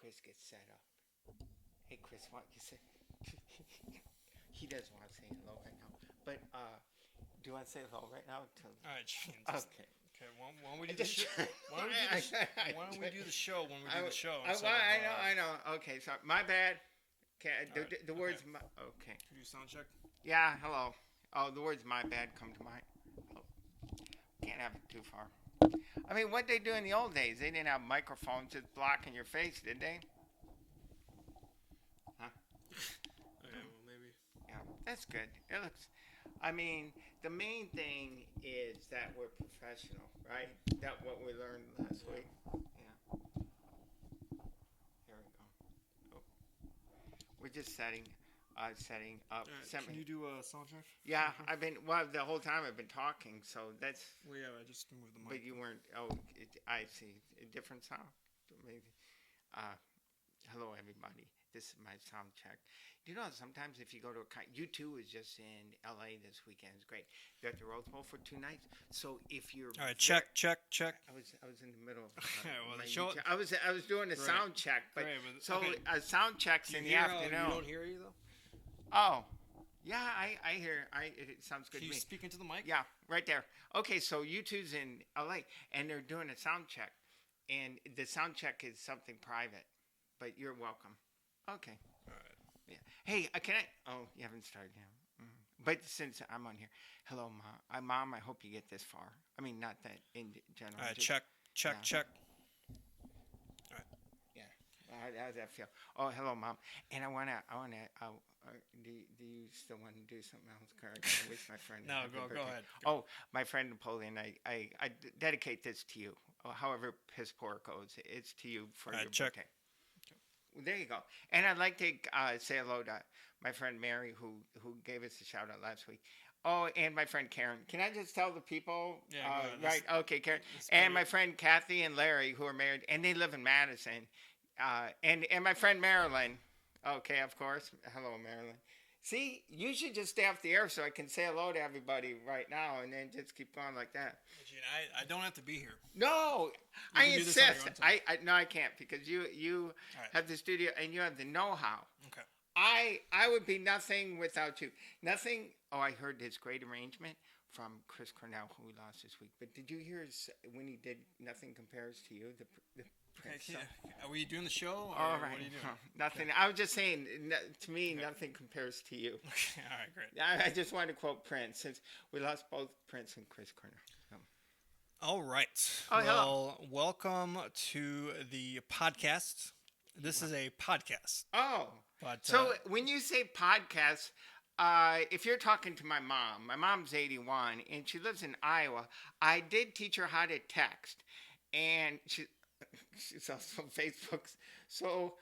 Chris gets set up. Hey, Chris, why don't you say? He doesn't want to say hello right now. But do you want to say hello right now? All right, Gene. Okay. Okay. Why don't we do the show? Why don't we do the show when we do the show? I know. Okay, sorry. My bad. Okay, the words. Okay. Okay. Can you sound check? Yeah. Hello. Oh, the words "my bad" come to mind. Oh, can't have it too far. I mean, what they do in the old days? They didn't have microphones just blocking your face, did they? Huh? Okay. Well, maybe. Yeah, that's good. It looks. I mean, the main thing is that we're professional, right? That what we learned last week. Yeah. Here we go. Oh. We're just setting up. Can you do a sound check? Yeah, the whole time I've been talking, so that's. Well, yeah, I just moved the mic. But you weren't. Oh, I see. A different sound, maybe. Hello, everybody. This is my sound check. You know, sometimes if you go to U2 is just in LA this weekend. It's great. You're at the Rose Bowl for 2 nights. So if you're all right, check. I was in the middle of well, I was doing a sound check, but sound checks in the afternoon. You don't hear you though. Oh, yeah, I hear. It sounds good Can to me. you speak into the mic? Yeah, right there. Okay, so U2's in LA, and they're doing a sound check, and the sound check is something private, but you're welcome. Okay. All right. Yeah. Hey, can I? Oh, you haven't started yet. Mm-hmm. But since I'm on here, hello, Mom. Mom, I hope you get this far. I mean, not that in general. All right, check. All right. Yeah. How does that feel? Oh, hello, Mom. And I wanna. Do you still want to do something else? I wish my friend. No, go ahead. Oh, my friend Napoleon, I dedicate this to you. However piss poor it goes, it's to you for your check. birthday. Well, there you go. And I'd like to say hello to my friend Mary, who gave us a shout out last week. Oh, and my friend Karen. Can I just tell the people? Yeah. Right. Okay, Karen. And my friend Kathy and Larry, who are married, and they live in Madison. And my friend Marilyn. Okay, of course. Hello, Marilyn. See, you should just stay off the air so I can say hello to everybody right now, and then just keep going like that. Gene, I don't have to be here. No, I insist. No, I can't because you right. have the studio and you have the know-how. Okay. I would be nothing without you. Nothing. Oh, I heard this great arrangement from Chris Cornell, who we lost this week. But did you hear when he did "Nothing Compares to You"? Okay, are we doing the show? Or all right. What are you doing? Nothing. Okay. I was just saying, to me, nothing compares to you. Okay, all right, great. I just wanted to quote Prince, since we lost both Prince and Chris Cornell. All right. Oh, well, welcome to the podcast. This is a podcast. Oh. But, so when you say podcast, if you're talking to my mom's 81, and she lives in Iowa. I did teach her how to text, and she's also on Facebook. So,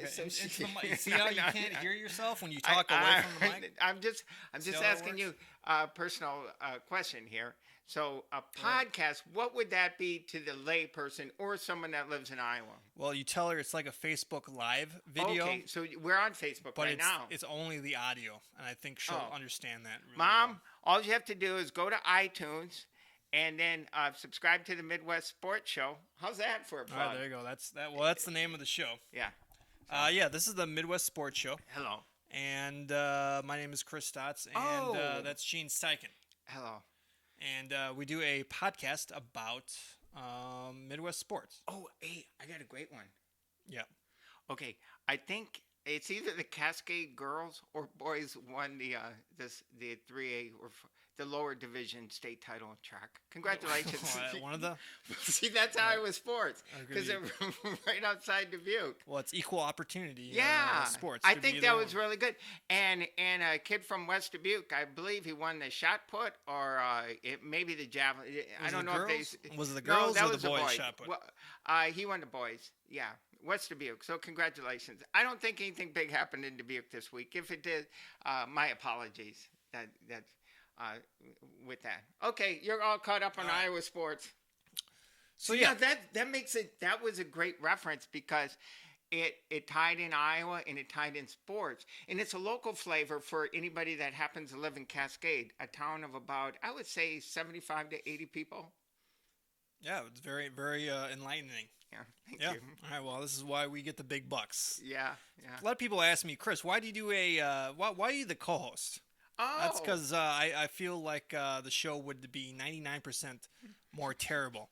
see how you can't hear yourself when you talk away from the mic? I'm just asking you a personal question here. So a podcast, what would that be to the lay person or someone that lives in Iowa? Well, you tell her it's like a Facebook Live video. Okay, so we're on Facebook now. It's only the audio, and I think she'll understand that really Mom, well. all you have to do is go to iTunes and then subscribe to the Midwest Sports Show. How's that for a plug? All right, there you go. That's the name of the show. Yeah. This is the Midwest Sports Show. Hello. And my name is Chris Staats, and that's Gene Steichen. Hello. And we do a podcast about Midwest sports. Oh, hey, I got a great one. Yeah. Okay, I think it's either the Cascade girls or boys won the 3A or the lower division state title in track. Congratulations. One of the. See, that's how it was sports because they're right outside Dubuque. Well, it's equal opportunity. Yeah, sports. I think that was really good. And a kid from West Dubuque, I believe he won the shot put or maybe the javelin. I don't know if they. Was it the girls or the boys shot put? Well, he won the boys. Yeah. West Dubuque. So congratulations. I don't think anything big happened in Dubuque this week. If it did, my apologies. With that. Okay, you're all caught up on Iowa sports. So that makes it. That was a great reference because it tied in Iowa and it tied in sports, and it's a local flavor for anybody that happens to live in Cascade, a town of about I would say 75 to 80 people. Yeah, it's very, very enlightening. Yeah, thank Yeah. you. All right. Well, this is why we get the big bucks. Yeah, A yeah. lot of people ask me, Chris, why do you do why are you the co-host? That's Oh, because I feel like the show would be 99% more terrible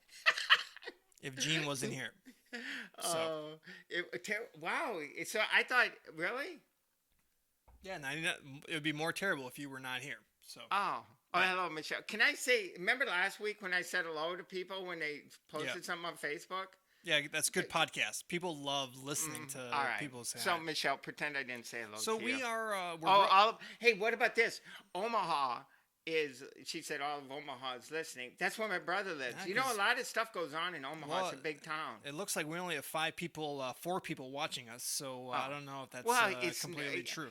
if Gene wasn't here. So oh, wow. So I thought, really? yeah, 99. It would be more terrible if you were not here. So Oh, yeah, hello, Michelle. Can I say? Remember last week when I said hello to people when they yeah, posted something on Facebook? yeah. That's good podcast. People love listening to All right. people say So hi. Michelle, pretend I didn't say hello So to you. we are. Hey, what about this? Omaha is. She said all of Omaha is listening. That's where my brother lives. Yeah, You know, 'cause- a lot of stuff goes on in Omaha. Well, It's a big town. It looks like we only have 4 people watching us. So I Oh. don't know if that's Well, it's completely true.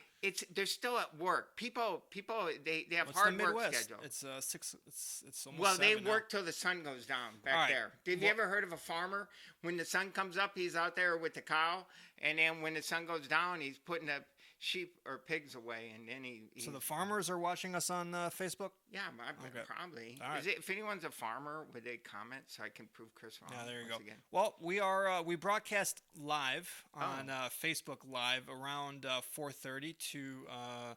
They're still at work. People, they have What's the hard work Midwest? schedule. It's 6. It's almost. Well, they 7 now. work till the sun goes down back All right. there. Have you ever heard of a farmer? When the sun comes up, he's out there with the cow, and then when the sun goes down, he's putting the sheep or pigs away, and then he So the farmers are watching us on Facebook. yeah, Okay. probably. All right. If anyone's a farmer, would they comment so I can prove Chris wrong? Yeah, there you once go. Again. Well, we broadcast live on Facebook Live around 4:30 to. I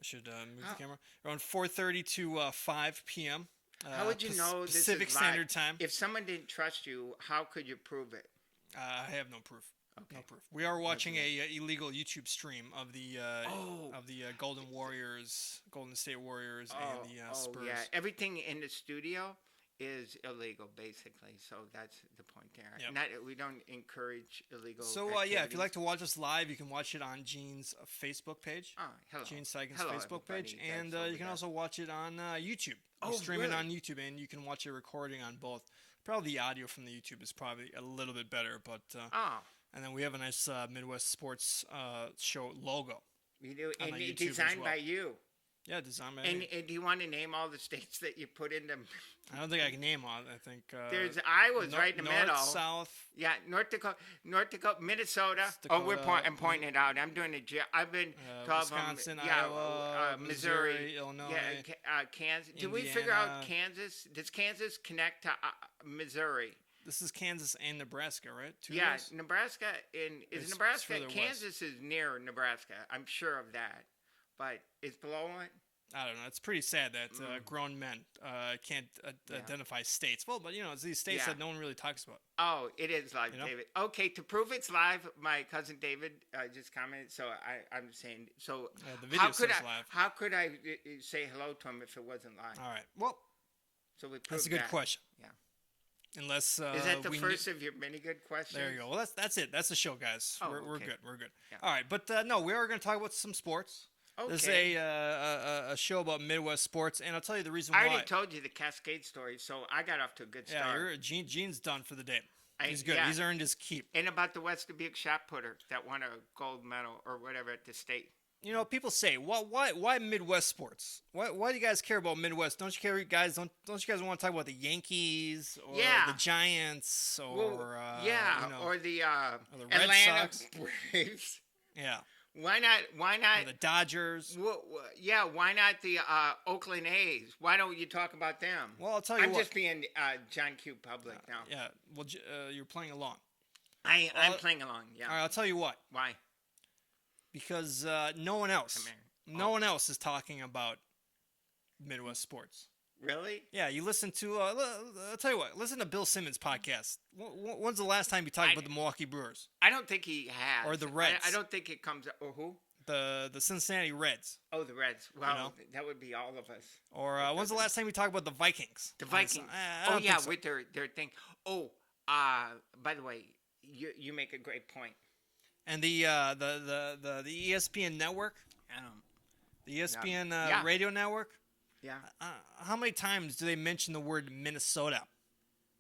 should move the camera. Around 4:30 to 5 p.m. How would you know this is Pacific live? Standard Time? If someone didn't trust you, how could you prove it? I have no proof. Okay. No proof. We are watching a illegal YouTube stream of the Oh. Golden Warriors, Golden State Warriors, and the Spurs. yeah. Everything in the studio is illegal, basically. So that's the point there. Yep. Not we don't encourage illegal. So yeah, if you activities. like to watch us live, you can watch it on Gene's Facebook page. Oh, hello. Gene Steichen's Hello, Facebook page, everybody and that's over you can there. also watch it on YouTube. We Oh, stream it really? on YouTube, and you can watch a recording on both. Probably the audio from the YouTube is probably a little bit better, but Oh, and then we have a nice Midwest Sports show logo. you do, On and the it's YouTube as designed well. by you. Yeah, designed by And, me. and do you want to name all the states that you put in them? I don't think I can name all. I think There's Iowa's Nor- right in the North, middle. South. Yeah, North Dakota, Minnesota. Dakota, I'm pointing it out. I'm doing it. I've been to all of them. Wisconsin, Yeah, Iowa, Missouri, Illinois. yeah, Kansas. Did we figure out Indiana. Kansas? Does Kansas connect to Missouri? This is Kansas and Nebraska, right? Two of Yeah, those? Nebraska is It's Nebraska. further west. Kansas is near Nebraska. I'm sure of that, but it's below it. I don't know. It's pretty sad that grown men can't identify states. Well, but it's these states Yeah. that no one really talks about. Oh, it is live, You know? David. Okay, to prove it's live, my cousin David just commented. So I'm saying, so The video how could says I? live. How could I say hello to him if it wasn't live? All right. Well, So we proved that's a good that. question. Yeah. Unless Is that the we first of your many good questions? There you go. Well, that's it. That's the show, guys. Oh, we're okay. good. We're good. Yeah. All right, but no, we are going to talk about some sports. Okay. This is a show about Midwest sports, and I'll tell you the reason I why. already told you the Cascade story, so I got off to a good start. Yeah, Gene's done for the day. I- He's good. yeah. He's earned his keep. And about the West Dubuque shot putter that won a gold medal or whatever at the state. People say, well, why Midwest sports? Why do you guys care about Midwest? Don't you care, guys? Don't you guys want to talk about the Yankees or Yeah. the Giants or Or the the Red Atlanta Sox. Braves. yeah, Why not? or the Dodgers? Why not the Oakland A's? Why don't you talk about them? Well, I'll tell you I'm what. just being John Q. Public now. Yeah, well, you're playing along. I'm playing along. Yeah. All right, I'll tell you what. Why? Because no one else, Come here. no one else is talking about Midwest sports. Really? Yeah, you listen to. I'll tell you what. Listen to Bill Simmons' podcast. When's the last time you talked about the Milwaukee Brewers I don't think he has. or the Reds? I don't think it comes. Or who? the Cincinnati Reds? Oh, the Reds. Well, know? that would be all of us. Or when's the last time you talked about the Vikings? The Vikings. I Oh don't yeah, think so. with their thing. Oh, by the way, you make a great point. And the ESPN network, the ESPN Yeah. radio network. Yeah. How many times do they mention the word Minnesota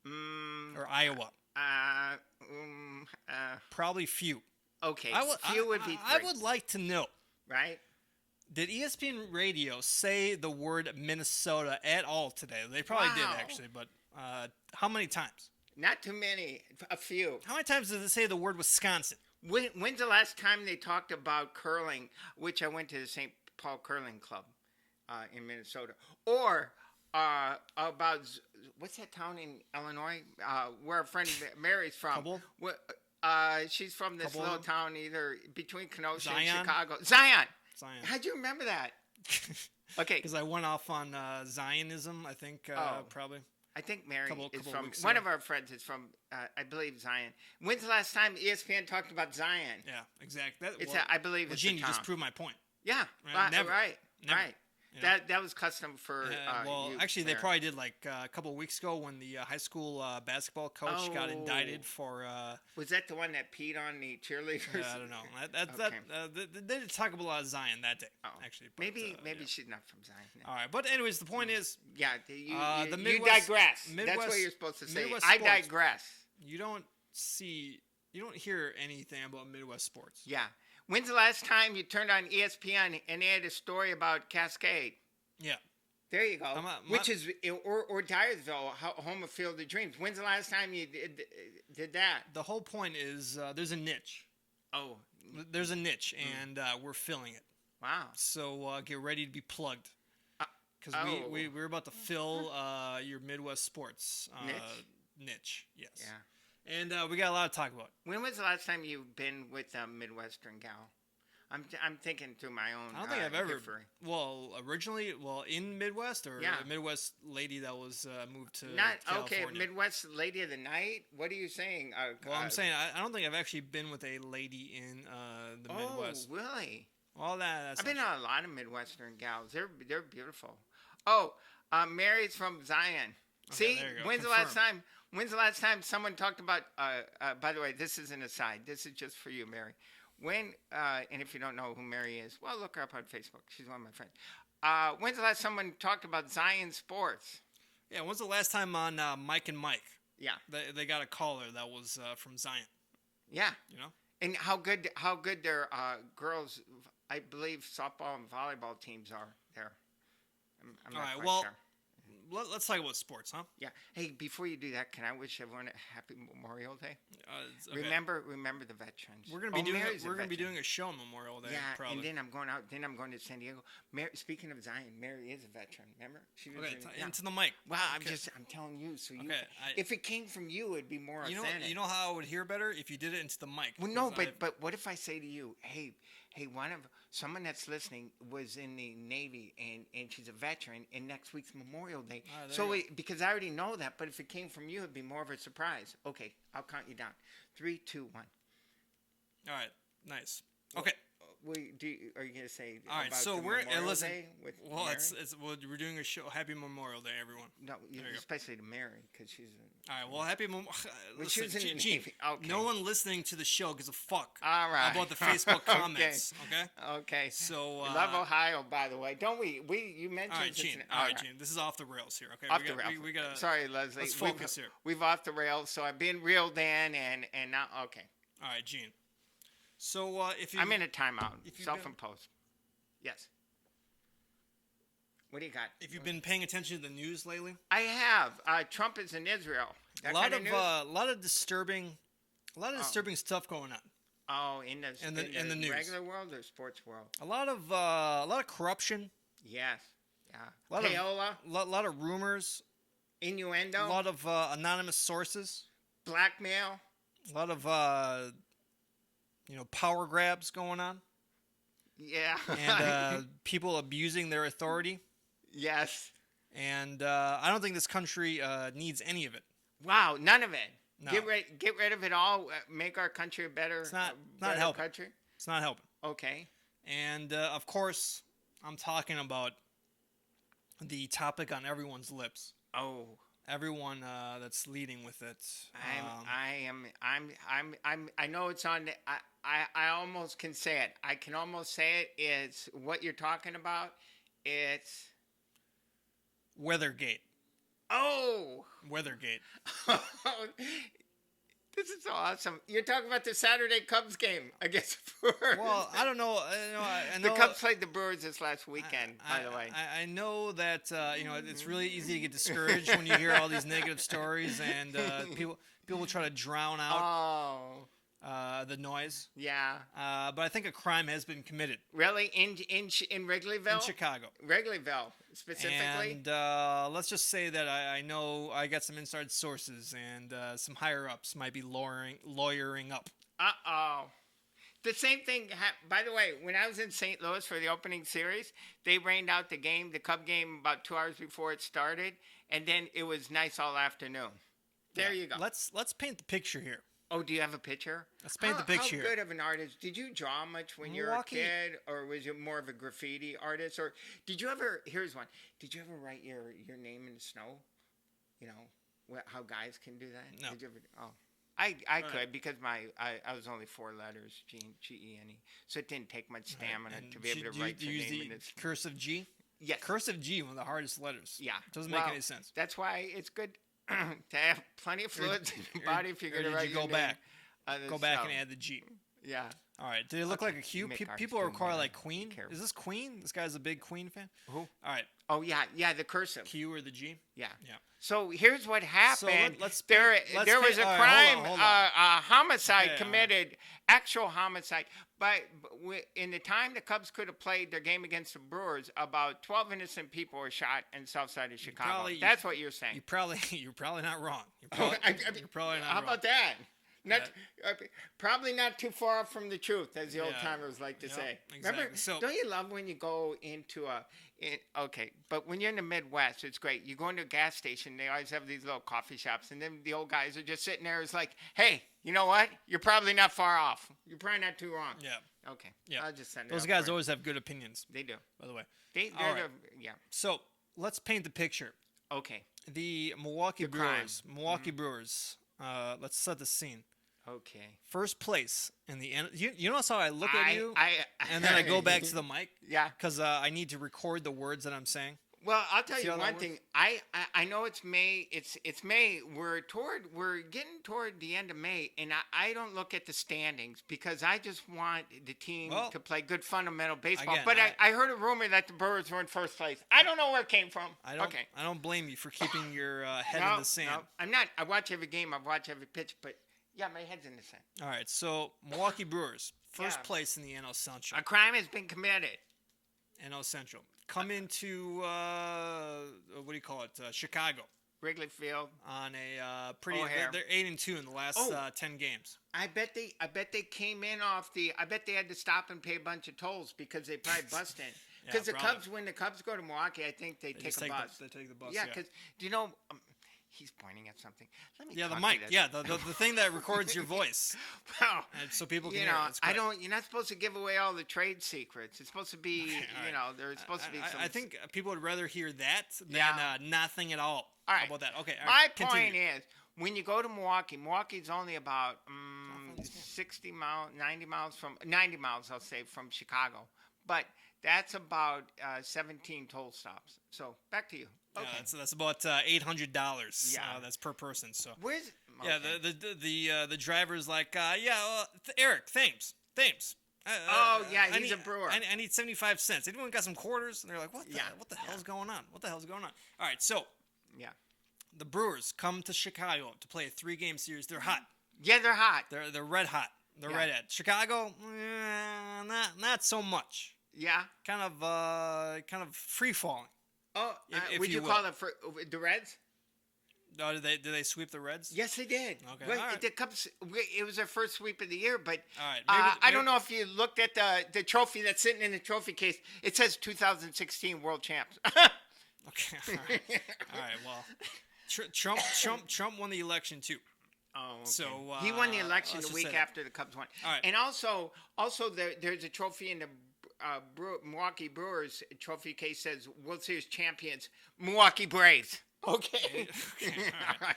Mm, or Iowa? Probably few. Okay. I would be I three, would like to know. right? Did ESPN Radio say the word Minnesota at all today? They probably did Wow. actually, but how many times? Not too many. A few. How many times did it say the word Wisconsin? When's the last time they talked about curling? Which I went to the St. Paul Curling Club in Minnesota. Or about what's that town in Illinois where our friend Mary's from. Couple? She's from this Couple? little town either between Kenosha and Zion? Chicago. Zion. Zion. How'd you remember that? Okay. Because I went off on Zionism, I think, probably. I think Mary Couple is from, weeks one ago. of our friends is from, I believe, Zion. When's the last time ESPN talked about Zion? Yeah, exactly. I believe it's Gene, a you town. just proved my point. Yeah, Never. right. Never. Right. You know? That was custom for well, you actually, they there. probably did like a couple of weeks ago when the high school basketball coach got indicted for. Was that the one that peed on the cheerleaders? I don't know. They didn't talk about Zion that day. Actually, but, maybe yeah. she's not from Zion. No. All right, but anyways, the point is, Yeah, the you Midwest- digress. That's Midwest- what you're supposed to say. Midwest I sports. digress. you don't hear anything about Midwest sports. Yeah. When's the last time you turned on ESPN and they had a story about Cascade? Yeah. There you go. Which is or Dyersville, home of Field of Dreams. When's the last time you did that? The whole point is there's a niche. Oh, There's a niche, and we're filling it. wow. So get ready to be plugged. Because we're about to fill your Midwest sports niche. Yes. Yeah. And we got a lot to talk about. When was the last time you've been with a Midwestern gal? I'm thinking through my own. I don't think I've ever. history. Well, originally, in Midwest or Yeah. a Midwest lady that was moved to Not California. okay. Midwest Lady of the Night. What are you saying? Well, I'm saying I don't think I've actually been with a lady in the Midwest. Oh, really? Well, that's I've been not on a lot of Midwestern gals. They're beautiful. Oh, Mary's from Zion. See, there you go. when's the last time someone talked about? By the way, this is an aside. This is just for you, Mary. When and if you don't know who Mary is, well, look her up on Facebook. She's one of my friends. When's the last time someone talked about Zion sports? Yeah, when's the last time on Mike and Mike? Yeah, They got a caller that was from Zion. yeah. You know. And how good their girls, I believe, softball and volleyball teams are there. I'm All not right. quite Well, sure. let's talk about sports, huh? Yeah. Hey, before you do that, can I wish everyone a happy Memorial Day? Okay. Remember the veterans. We're gonna be Mary's a be veteran. doing a show on Memorial Day. Yeah, probably. and then I'm going out. Then I'm going to San Diego. Speaking of Zion, Mary is a veteran. Remember? She was Okay, yeah. into the mic. Well, Okay. I'm telling you. So you, Okay, if it came from you, it'd be more authentic. You know how I would hear better if you did it into the mic. Well, no, because but what if I say to you, hey, someone that's listening was in the Navy and she's a veteran, and next week's Memorial Day. Because I already know that, but if it came from you, it'd be more of a surprise. Okay, I'll count you down. 3, 2, 1. All right, nice. Okay. Are you gonna say? All right, about so the we're Memorial listen. Day with Well, Mary? we're doing a show. Happy Memorial Day, everyone. No, you go. especially to Mary because she's. All right. Well, happy Memorial. When she was in the Gene, Navy. Okay. no one listening to the show gives a fuck All right. about the Facebook comments. Okay. Okay. So We love Ohio, by the way, don't we? You mentioned. All right, Gene. Cincinnati. All right, Gene. This is off the rails here. Okay. Off the rails. We got. Sorry, Leslie. Let's focus here. We've off the rails, so I've been reeled in, and now okay. All right, Gene. So if you, I'm in a timeout, if you've self-imposed. Yes. What do you got? If you've been paying attention to the news lately, I have. Trump is in Israel. That a lot kind of news? lot of disturbing stuff going on. Oh, in the news. regular world or sports world? A lot of corruption. Yes. Yeah. A Payola. lot of rumors. Innuendo. A lot of anonymous sources. Blackmail. A lot of power grabs going on, Yeah. and people abusing their authority. Yes. And I don't think this country needs any of it. Wow, none of it. No. Get rid of it all. Make our country a better. It's not better helping. country. It's not helping. Okay. And of course, I'm talking about the topic on everyone's lips. Oh. Everyone that's leading with it. I know it's on. I almost can say it. I can almost say it. It's what you're talking about. It's Weathergate. oh. Weathergate. This is so awesome. You're talking about the Saturday Cubs game against Brewers. Well, I don't know. I know the Cubs played the Brewers this last weekend, by the way. I know that it's really easy to get discouraged when you hear all these negative stories, and people try to drown out the noise. Yeah. But I think a crime has been committed Really? In Wrigleyville? in Chicago. Wrigleyville, specifically? And let's just say that I know I got some inside sources, and some higher ups might be lawyering up. Uh-oh. The same thing, by the way, when I was in St. Louis for the opening series, they rained out the Cub game, about 2 hours before it started, and then it was nice all afternoon. There you go. Let's paint the picture here. Oh, do you have a picture? Let's paint the picture. How good of an artist? Did you draw much when you were a kid, or was you more of a graffiti artist? Or did you ever, here's one, did you ever write your name in the snow? You know, how guys can do that? No. Did you ever, I could because I was only 4 letters, Gene, so it didn't take much stamina to be able to write your name in this. Cursive G? Yes. Cursive G, one of the hardest letters. Yeah. Doesn't make any sense. That's why it's good to have plenty of fluids in your body if you're going to write your name. Go back and add the G. Yeah. All right. Did it look like a Q? People require like Queen. Is this Queen? This guy's a big Queen fan. Who? All right. Oh yeah, the cursive. Q or the G? Yeah. Yeah. So here's what happened. So there was a crime, hold on. A homicide committed, actual homicide. But in the time the Cubs could have played their game against the Brewers, about 12 innocent people were shot in south side of Chicago. That's what you're saying. You're probably not wrong. You're probably not How wrong. about that? Probably not too far off from the truth, as the old timers like to say. Exactly. Remember, don't you love when you go into but when you're in the Midwest, it's great. You go into a gas station, they always have these little coffee shops, and then the old guys are just sitting there. It's like, hey, you know what? You're probably not far off. You're probably not too wrong. Yeah. Okay. Yeah. I'll just send it. Those guys always have good opinions. They do. By the way. They're right. yeah. So let's paint the picture. Okay. The Milwaukee Brewers. Mm-hmm. Brewers. Let's set the scene. Okay. First place in the end. You notice how I look at you, and then I I go back to the mic. Yeah. Because I need to record the words that I'm saying. Well, I'll tell you one thing. I know it's May. It's May. We're getting toward the end of May, and I don't look at the standings because I just want the team to play good fundamental baseball. Again, but I heard a rumor that the Brewers were in first place. I don't know where it came from. I don't blame you for keeping your head in the sand. No, I'm not. I watch every game. I watch every pitch, but. Yeah, my head's in the sand. All right, so Milwaukee Brewers, first place in the NL Central. A crime has been committed. NL Central. Come into, what do you call it, Chicago. Wrigley Field. On a pretty, O'Hare. they're 8-2 in the last 10 games. I bet they came in I bet they had to stop and pay a bunch of tolls because they probably bussed in. Because when the Cubs go to Milwaukee, I think they take a bus. They take the bus, yeah. Because, do you know... He's pointing at something. Let me the mic. Yeah, the thing that records your voice. Well, and so people can hear it. You're not supposed to give away all the trade secrets. It's supposed to be, there's supposed to be some. I think people would rather hear that than nothing at all. All right. How about that? Okay. My point is, when you go to Milwaukee's only about 60 miles, 90 miles, I'll say, from Chicago. But that's about 17 toll stops. So back to you. Okay. So that's about $800. Yeah, that's per person. So where's the driver's like, Eric, Thames. He's a brewer. I need 75 cents. Anyone got some quarters? And they're like, what the hell's going on? What the hell's going on? All right, so the Brewers come to Chicago to play a 3-game series. They're hot. Yeah, they're hot. They're red hot. They're redhead. Chicago, not so much. Yeah. Kind of free falling. Oh, would you call it for the Reds? No, did they sweep the Reds? Yes, they did. Okay, well, all right. The Cubs. It was their first sweep of the year, but all right. I don't know if you looked at the trophy that's sitting in the trophy case. It says 2016 World Champs. Okay, all right. Well, Trump won the election too. Oh, okay. So he won the election the week after the Cubs won. All right. And also there's a trophy in the Milwaukee Brewers trophy case says World Series champions Milwaukee Braves. Okay. All right.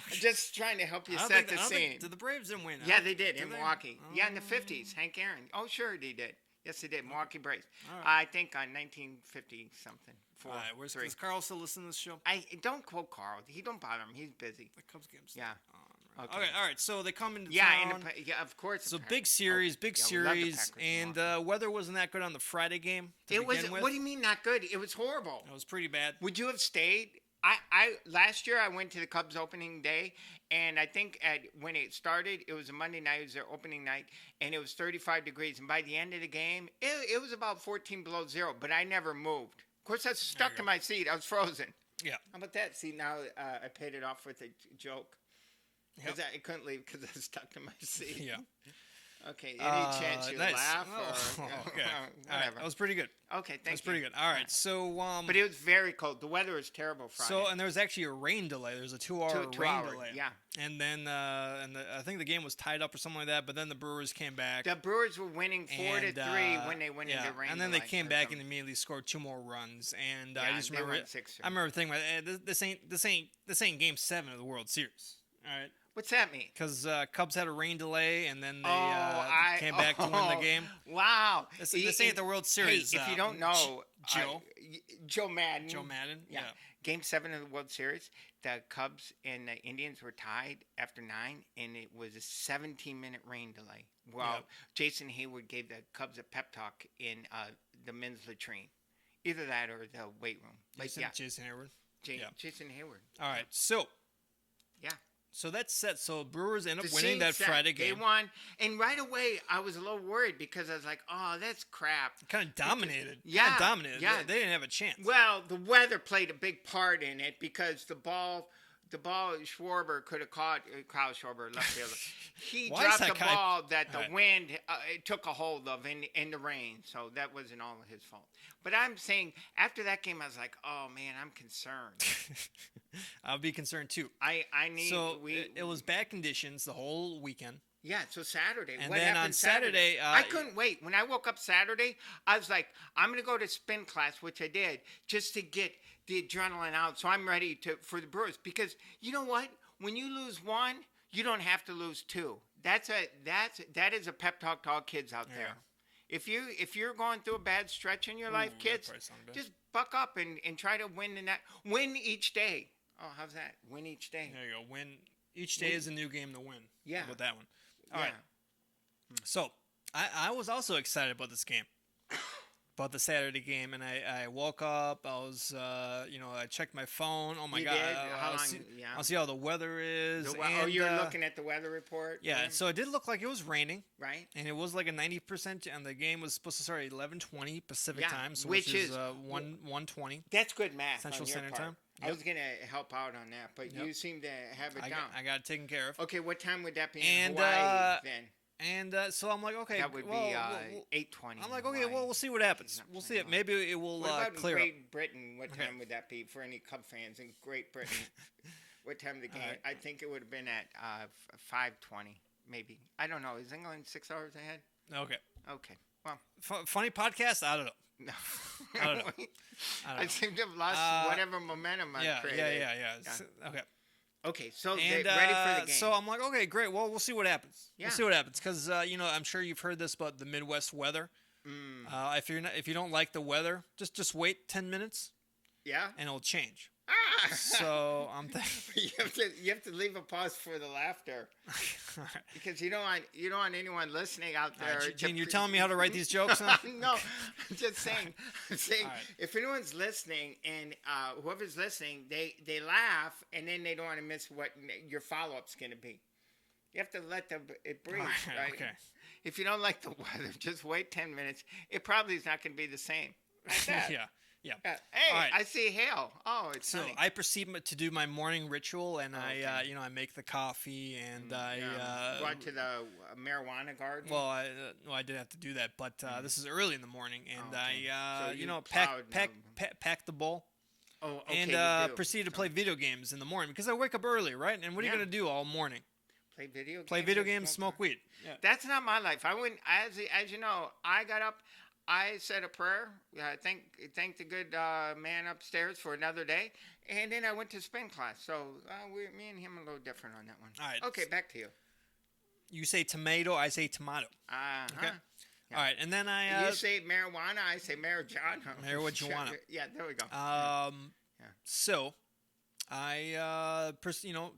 Just trying to help you set the scene. Did the Braves didn't win? Yeah, they did in Milwaukee. Yeah, in the 50s. Hank Aaron. Oh, sure, they did. Yes, they did. Milwaukee Braves. Right. I think on 1950 something. All right. Does Carl still listen to this show? I don't quote Carl. He don't bother him. He's busy. The Cubs games. Yeah. Okay. All right. So they come into town. Yeah, of course. So big series, and weather wasn't that good on the Friday game. What do you mean not good? It was horrible. It was pretty bad. Would you have stayed? I last year I went to the Cubs opening day, and I think when it started, it was a Monday night. It was their opening night, and it was 35 degrees. And by the end of the game, it was about 14 below zero. But I never moved. Of course, I was stuck in my seat. I was frozen. Yeah. How about that? See, now I paid it off with a joke. Because I couldn't leave because I was stuck in my seat. Yeah. Okay. Any chance you laugh? Oh, or, okay. All whatever. right. That was pretty good. Okay, thank you. That's pretty good. All right. So, but it was very cold. The weather was terrible Friday. So, and there was actually a rain delay. There's a 2-hour two rain hour, delay. yeah. And then, I think the game was tied up or something like that. But then the Brewers came back. The Brewers were winning 4-3 when they went into rain. And then they delay came or back something. and immediately scored 2 more runs. And Yeah, I just they remember, went 6-3. I remember thinking, this ain't Game 7 of the World Series. All right. What's that mean? Because Cubs had a rain delay, and then they came back to win the game. Wow. This ain't the World Series. Hey, if you don't know, Joe Madden. Joe Madden. Yeah. Game 7 of the World Series, the Cubs and the Indians were tied after 9, and it was a 17-minute rain delay. Well, Jason Hayward gave the Cubs a pep talk in the men's latrine. Either that or the weight room. Jason Hayward. Jason Hayward. All right. So. Yeah. So that's set. So Brewers end up winning that Friday game. They won, and right away I was a little worried because I was like, "Oh, that's crap." Kind of dominated. Yeah, dominated. Yeah, they didn't have a chance. Well, the weather played a big part in it because the ball Schwarber could have caught. Kyle Schwarber, left fielder. He dropped the ball that the wind took a hold of in the rain, so that wasn't all his fault. But I'm saying after that game, I was like, "Oh man, I'm concerned." I'll be concerned too. I need. So it was bad conditions the whole weekend. Yeah, so Saturday. And what then happened on Saturday, I couldn't wait. When I woke up Saturday, I was like, I'm going to go to spin class, which I did, just to get the adrenaline out. So I'm ready for the Brewers. Because you know what? When you lose 1, you don't have to lose 2. That is a pep talk to all kids out there. If you're going through a bad stretch in your life, kids, just buck up and try to win each day. Oh, how's that? Win each day. There you go. Win each day is a new game to win. Yeah. How about that one? All right. So I was also excited about this game, about the Saturday game, and I woke up. I was, I checked my phone. Oh my God! I'll see how the weather is. You're looking at the weather report. Yeah. So it did look like it was raining. Right. And it was like a 90%, and the game was supposed to start at 11:20 Pacific time, so which is 1:20. That's good math. Central Standard Time. I was going to help out on that, but you seem to have it down. I got it taken care of. Okay, what time would that be in Hawaii then? And so I'm like, okay. That would be 8:20. I'm like, okay, well, we'll see what happens. We'll see it. Maybe it will what about clear Great up. Britain? What time would that be for any Cub fans in Great Britain? What time of the game? Right. I think it would have been at 5:20, maybe. I don't know. Is England 6 hours ahead? Okay. Well, funny podcast. I don't know. No. I don't know. I seem to have lost whatever momentum I created. Yeah. Okay, so ready for the game. So I'm like, okay, great. Well, we'll see what happens. Yeah. We'll see what happens because I'm sure you've heard this about the Midwest weather. If you don't like the weather, just wait 10 minutes. Yeah. And it'll change. So I'm thinking you have to leave a pause for the laughter. All right. Because you don't want anyone listening out there. Gene, you're telling me how to write these jokes now? No, I'm just saying. Right. If anyone's listening and whoever's listening, they laugh and then they don't want to miss what your follow-up's going to be. You have to let it breathe, right? Okay. If you don't like the weather, just wait 10 minutes. It probably is not going to be the same. Like that. Yeah. Hey, right. I see hail. Oh, it's so sunny. I proceed to do my morning ritual, and I make the coffee, and go out to the marijuana garden. Well, I didn't have to do that, but this is early in the morning, and so pack the bowl. Oh, okay. And proceed to play video games in the morning because I wake up early, right? And what are you gonna do all morning? Play video games, smoke weed. Yeah. That's not my life. I wouldn't. As you know, I got up. I said a prayer. Thank the good man upstairs for another day, and then I went to spin class. So me and him are a little different on that one. All right. Okay, back to you. You say tomato. I say tomato. Okay. Yeah. All right, and then you say marijuana. I say marijuana. Marijuana. Yeah, there we go. So I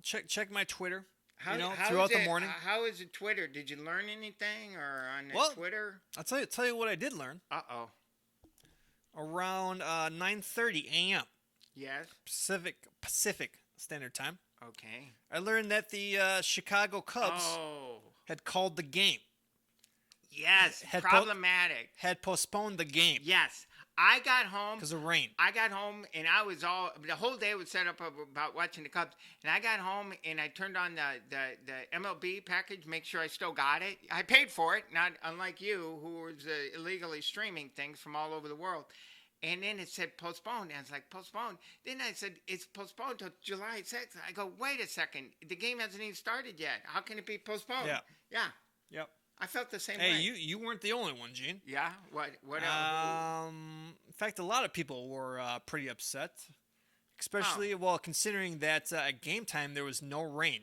check my Twitter. How throughout the morning. How is it Twitter? Did you learn anything or on Twitter? I'll tell you what I did learn. Uh-oh. Around 9:30 a.m. Yes. Pacific Standard Time. Okay. I learned that the Chicago Cubs had called the game. Yes. Problematic. Had postponed the game. Yes. I got home because of rain. I got home and the whole day was set up about watching the Cubs. And I got home and I turned on the MLB package, make sure I still got it. I paid for it, not unlike you, who was illegally streaming things from all over the world. And then it said postponed. And I was like, postponed? Then I said, it's postponed till July 6th. I go, wait a second. The game hasn't even started yet. How can it be postponed? Yeah. Yeah. Yep. I felt the same way. way. Hey, you weren't the only one, Gene. Yeah? What else? In fact, a lot of people were pretty upset. Especially, considering that at game time there was no rain.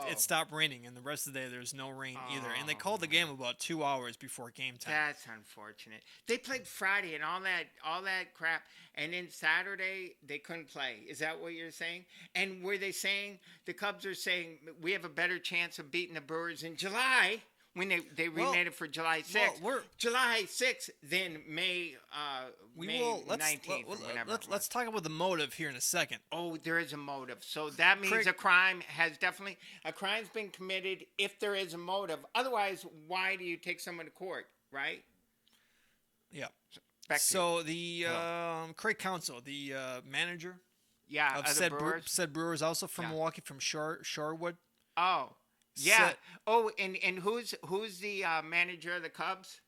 It stopped raining, and the rest of the day there's no rain either. And they called the game about 2 hours before game time. That's unfortunate. They played Friday and all that crap, and then Saturday they couldn't play. Is that what you're saying? And were they saying the Cubs are saying we have a better chance of beating the Brewers in July? When they remade it for July 6th. July 6th, then May 19th. Let's talk about the motive here in a second. Oh, there is a motive. So that means a crime's been committed if there is a motive. Otherwise, why do you take someone to court, right? Yeah. So the Craig Counsell, the manager of said Brewers, also from Milwaukee, from Shorewood. Oh. Yeah. And who's the manager of the Cubs?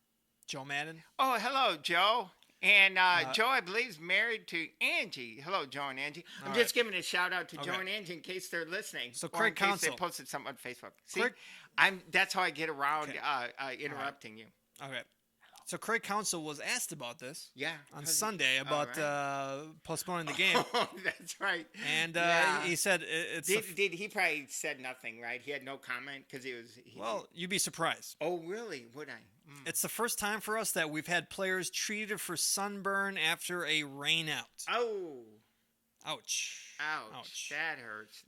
Joe Madden. Oh, hello, Joe. And Joe, I believe, is married to Angie. Hello, Joe and Angie. I'm just giving a shout out to Joe and Angie in case they're listening. So Craig Counsell. They posted something on Facebook. See, that's how I get around interrupting you. Okay. So Craig Counsell was asked about this. Yeah. On Sunday about postponing the game. Oh, that's right. And he said it's. Did he probably said nothing, right? He had no comment because he was. Well, you'd be surprised. Oh, really? Would I? It's the first time for us that we've had players treated for sunburn after a rainout. Oh. Ouch. Ouch. That hurts.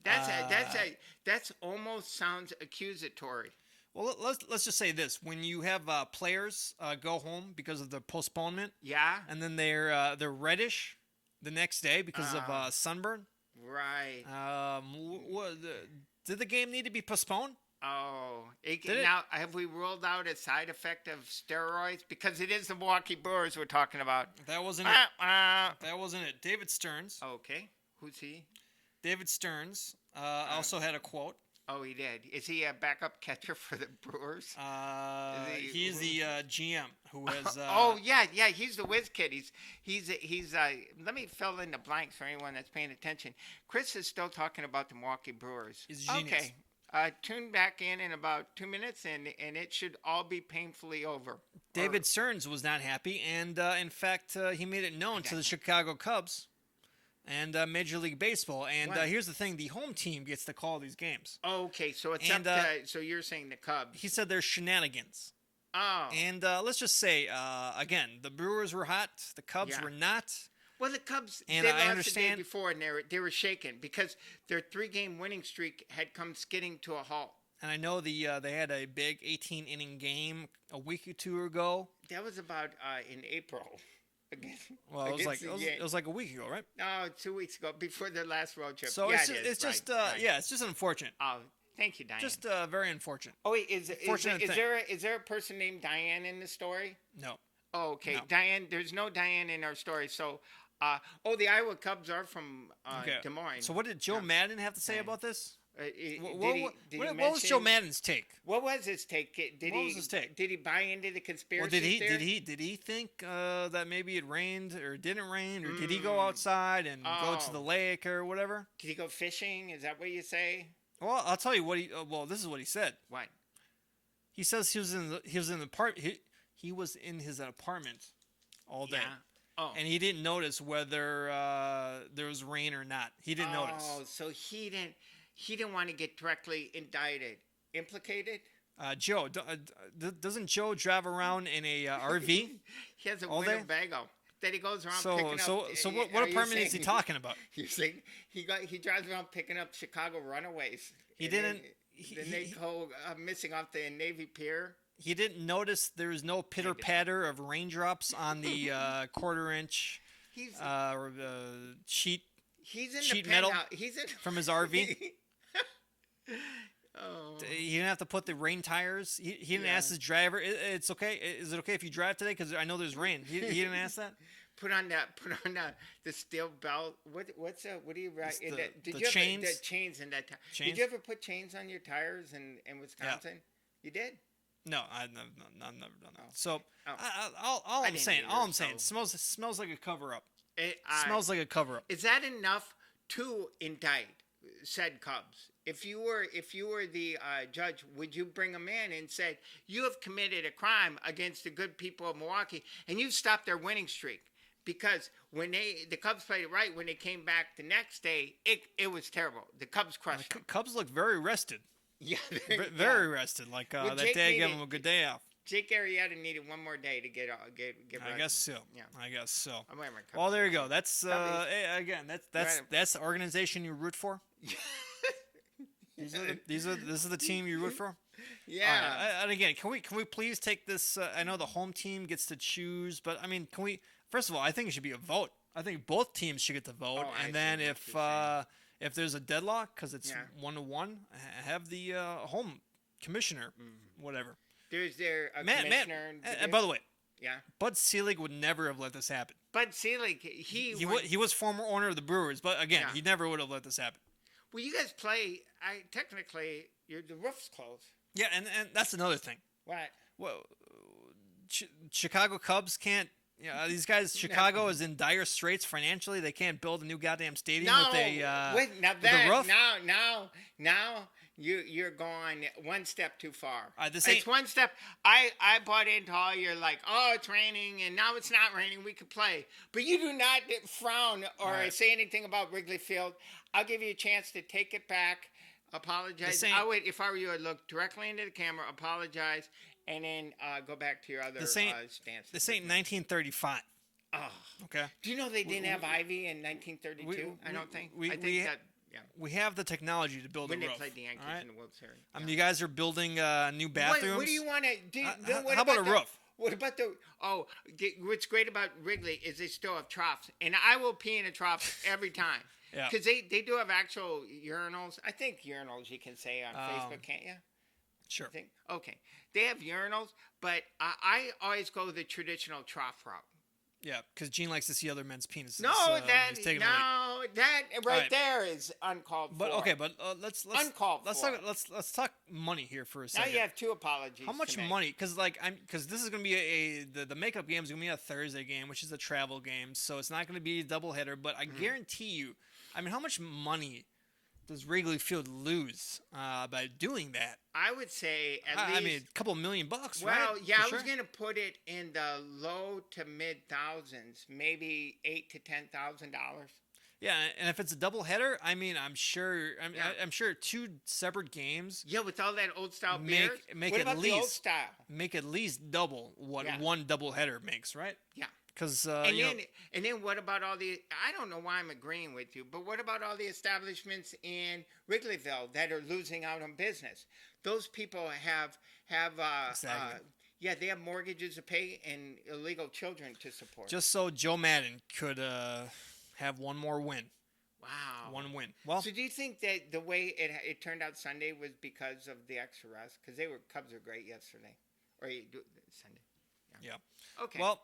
That's almost sounds accusatory. Well, let's just say this: when you have players go home because of the postponement, and then they're reddish the next day because of sunburn, right? Did the game need to be postponed? Oh, now have we ruled out a side effect of steroids? Because it is the Milwaukee Brewers we're talking about. That wasn't it. That wasn't it. David Stearns. Okay, who's he? David Stearns also had a quote. Oh, he did. Is he a backup catcher for the Brewers? He's the GM who has. He's the whiz kid. He's. Let me fill in the blanks for anyone that's paying attention. Chris is still talking about the Milwaukee Brewers. He's genius. Okay. Tune back in about 2 minutes, and it should all be painfully over. David Stearns was not happy, and in fact, he made it known to the Chicago Cubs. And Major League Baseball. And here's the thing. The home team gets to call these games. Okay, so it's up to... So you're saying the Cubs. He said there's shenanigans. Oh. And let's just say, again, the Brewers were hot. The Cubs were not. Well, the Cubs, and they lost the day before, and they were shaken because their 3-game winning streak had come skidding to a halt. And I know they had a big 18-inning game a week or two ago. That was about in April. Well, it was like a week ago, right? No, 2 weeks ago, before their last road trip. So it's just unfortunate. Oh, thank you, Diane. Just very unfortunate. Oh, wait, is there a person named Diane in the story? No. Oh, okay. No. Diane, there's no Diane in our story. So, the Iowa Cubs are from Des Moines. So what did Joe Madden have to say about this? What was Joe Madden's take? What was his take? What was his take? Did he buy into the conspiracy? Well, did he think that maybe it rained or didn't rain, or did he go outside and go to the lake or whatever? Did he go fishing? Is that what you say? Well, I'll tell you what this is what he said. What? He says he was in his apartment all day. Yeah. Oh. And he didn't notice whether there was rain or not. He didn't notice. Oh, so he didn't want to get directly implicated? Joe, doesn't Joe drive around in a RV? He has a Winnebago that he goes around picking up. So what apartment is he talking about? You're saying he drives around picking up Chicago runaways. He didn't. Then they go missing off the Navy Pier. He didn't notice there was no pitter patter of raindrops on the quarter-inch He's sheet he's in sheet the metal penthouse. He's in from his RV. Oh. He didn't have to put the rain tires. He didn't ask his driver. It's okay. Is it okay if you drive today? Because I know there's rain. He didn't ask that. Put on the steel belt. What do you write? The Did you chains? Ever, the chains in that? Chains? Did you ever put chains on your tires in Wisconsin? Yeah. You did. No, I've never done that. Oh. So Oh. all I'm didn't saying, either, smells like a cover up. Smells Like a cover up. Is that enough to indict said Cubs? If you were the judge, would you bring a man and say you have committed a crime against the good people of Milwaukee and you stopped their winning streak? Because when the Cubs played it right, when they came back the next day, it was terrible. The Cubs crushed them. Cubs look very rested. Yeah, Very rested. Like Well, that Jake day, I gave needed- them a good day off. Jake Arrieta needed one more day to get I ready. guess so. Yeah. I guess so. I'm wearing my Cubs Well, there you shirt. go. That's again. That's the organization you root for. This is the team you root for. Yeah. All right, and again, can we please take this? I know the home team gets to choose, but I mean, can we? First of all, I think it should be a vote. I think both teams should get to vote, Oh, I and then see what if there's a deadlock because it's Yeah. 1-1, have the home commissioner, whatever. There's a Matt, commissioner. and by the way, yeah. Bud Selig would never have let this happen. Bud Selig, he was former owner of the Brewers, but again, Yeah. he never would have let this happen. Well, you guys play. Technically, the roof's closed. Yeah, and that's another thing. What? Well, Chicago Cubs can't. These guys. Chicago is in dire straits financially. They can't build a new goddamn stadium No, with a wait, now with that a roof. now you're going one step too far. This It's ain't- one step. I bought into all your like, oh, it's raining and now it's not raining. We could play, but you do not frown or Right. say anything about Wrigley Field. I'll give you a chance to take it back, apologize. ain't- I would, if I were you, I'd look directly into the camera, apologize, and then go back to your other stance. This ain't 1935. Oh. Okay. Do you know they didn't have Ivy in 1932? I don't think. I think that. Yeah. We have the technology to build When a they roof. played the Yankees all right? in the World Series. I mean, you guys are building new bathrooms. What do you want to do? How about a roof? What about what's great about Wrigley is they still have troughs, and I will pee in a trough every time. Yeah. Because they do have actual urinals. I think urinals you can say on Facebook, can't you? Sure. I think? Okay. They have urinals, but I always go the traditional trough route. Yeah, because Gene likes to see other men's penises. No, when he's taking a leak. that right right. there is uncalled for. But okay, but let's Uncalled let's for. talk let's talk money here for a Now second. you have two apologies. How much to make. money? Because this is gonna be the makeup game is gonna be a Thursday game, which is a travel game, so it's not gonna be a doubleheader. But I guarantee you, I mean, how much money does Wrigley Field lose by doing that? I would say at least. I mean, a couple $1,000,000, right? Well, yeah, For I was sure. gonna put it in the low to mid thousands, maybe $8,000 to $10,000. Yeah, and if it's a doubleheader, I mean, I'm sure. Yeah. I'm sure two separate games Yeah, with all that old style Make- beers. make what at about the old least- style? make at least double what Yeah. one doubleheader makes, right? Yeah. Because And then what about all the? I don't know why I'm agreeing with you, but what about all the establishments in Wrigleyville that are losing out on business? Those people have Exactly. yeah, they have mortgages to pay and illegal children to support. just so Joe Madden could have one more win, wow. one win. Well, So do you think that the way it turned out Sunday was because of the extra rest? Because Cubs were great yesterday, or Sunday. yeah. Okay. Well,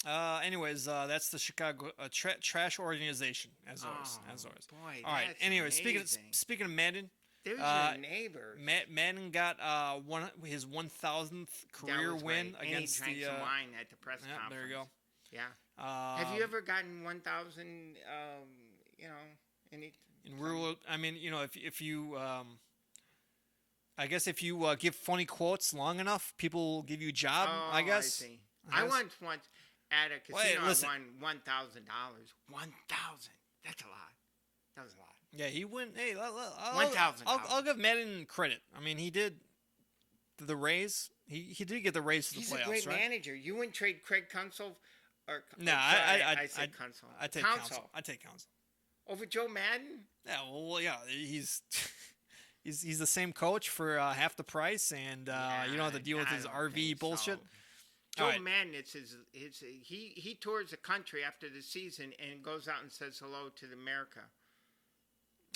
anyways, that's the Chicago trash organization, as always. As always. Boy, All right. that's Anyway, amazing. speaking of Madden, There's uh, your neighbor. Madden got his 1,000th career win against and he drank the. some wine at the press Yeah, conference. there you go. Yeah. Have you ever gotten 1,000? Any In rural, I mean, if you, I guess if you give funny quotes long enough, people will give you a job. Oh, I guess. I see. I I guess. once at a Wait, casino listen. I won $1,000. 1,000. That's a lot. That was a lot. Yeah, he went. Hey, I'll, $1,000. I'll give Madden credit. I mean, he did the Rays. He did get the Rays to the He's playoffs, a great right? manager. You wouldn't trade Craig Counsell or No, sorry, I said Counsell. I take Counsell counsel. I take counsel. over Joe Madden. Yeah, well, yeah, he's he's the same coach for half the price, and you don't have to deal with his I don't RV think bullshit. so. Joe All right. Madden, he tours the country after the season and goes out and says hello to America.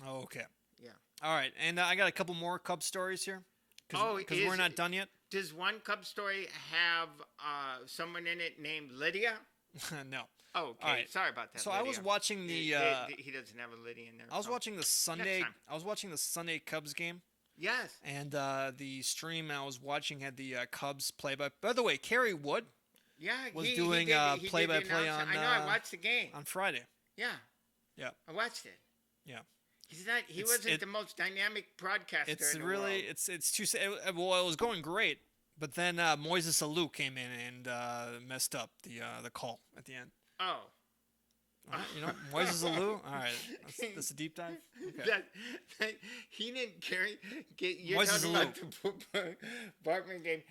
Oh, okay. Yeah. All right, and I got a couple more Cubs stories here. Because we're not done yet. Does one Cub story have someone in it named Lydia? No. Oh, okay. All right. Sorry about that. So Lydia. I was watching the. He doesn't have a Lydia in there. I was watching the Sunday. time. I was watching the Sunday Cubs game, Yes. and the stream I was watching had the Cubs play by. By the way, Kerry Wood Yeah. was he doing did the play-by-play on. announcement. I know. I watched the game. On Friday. Yeah. Yeah. I watched it. Yeah. He wasn't the most dynamic broadcaster. It's in the really world. it's too. Well, it was going great, but then Moises Alou came in and messed up the call at the end. Oh. All right, you know, Moises Alou. All right, that's a deep dive. Okay. He didn't get. You're Moises talking Alou. about the Bartman game.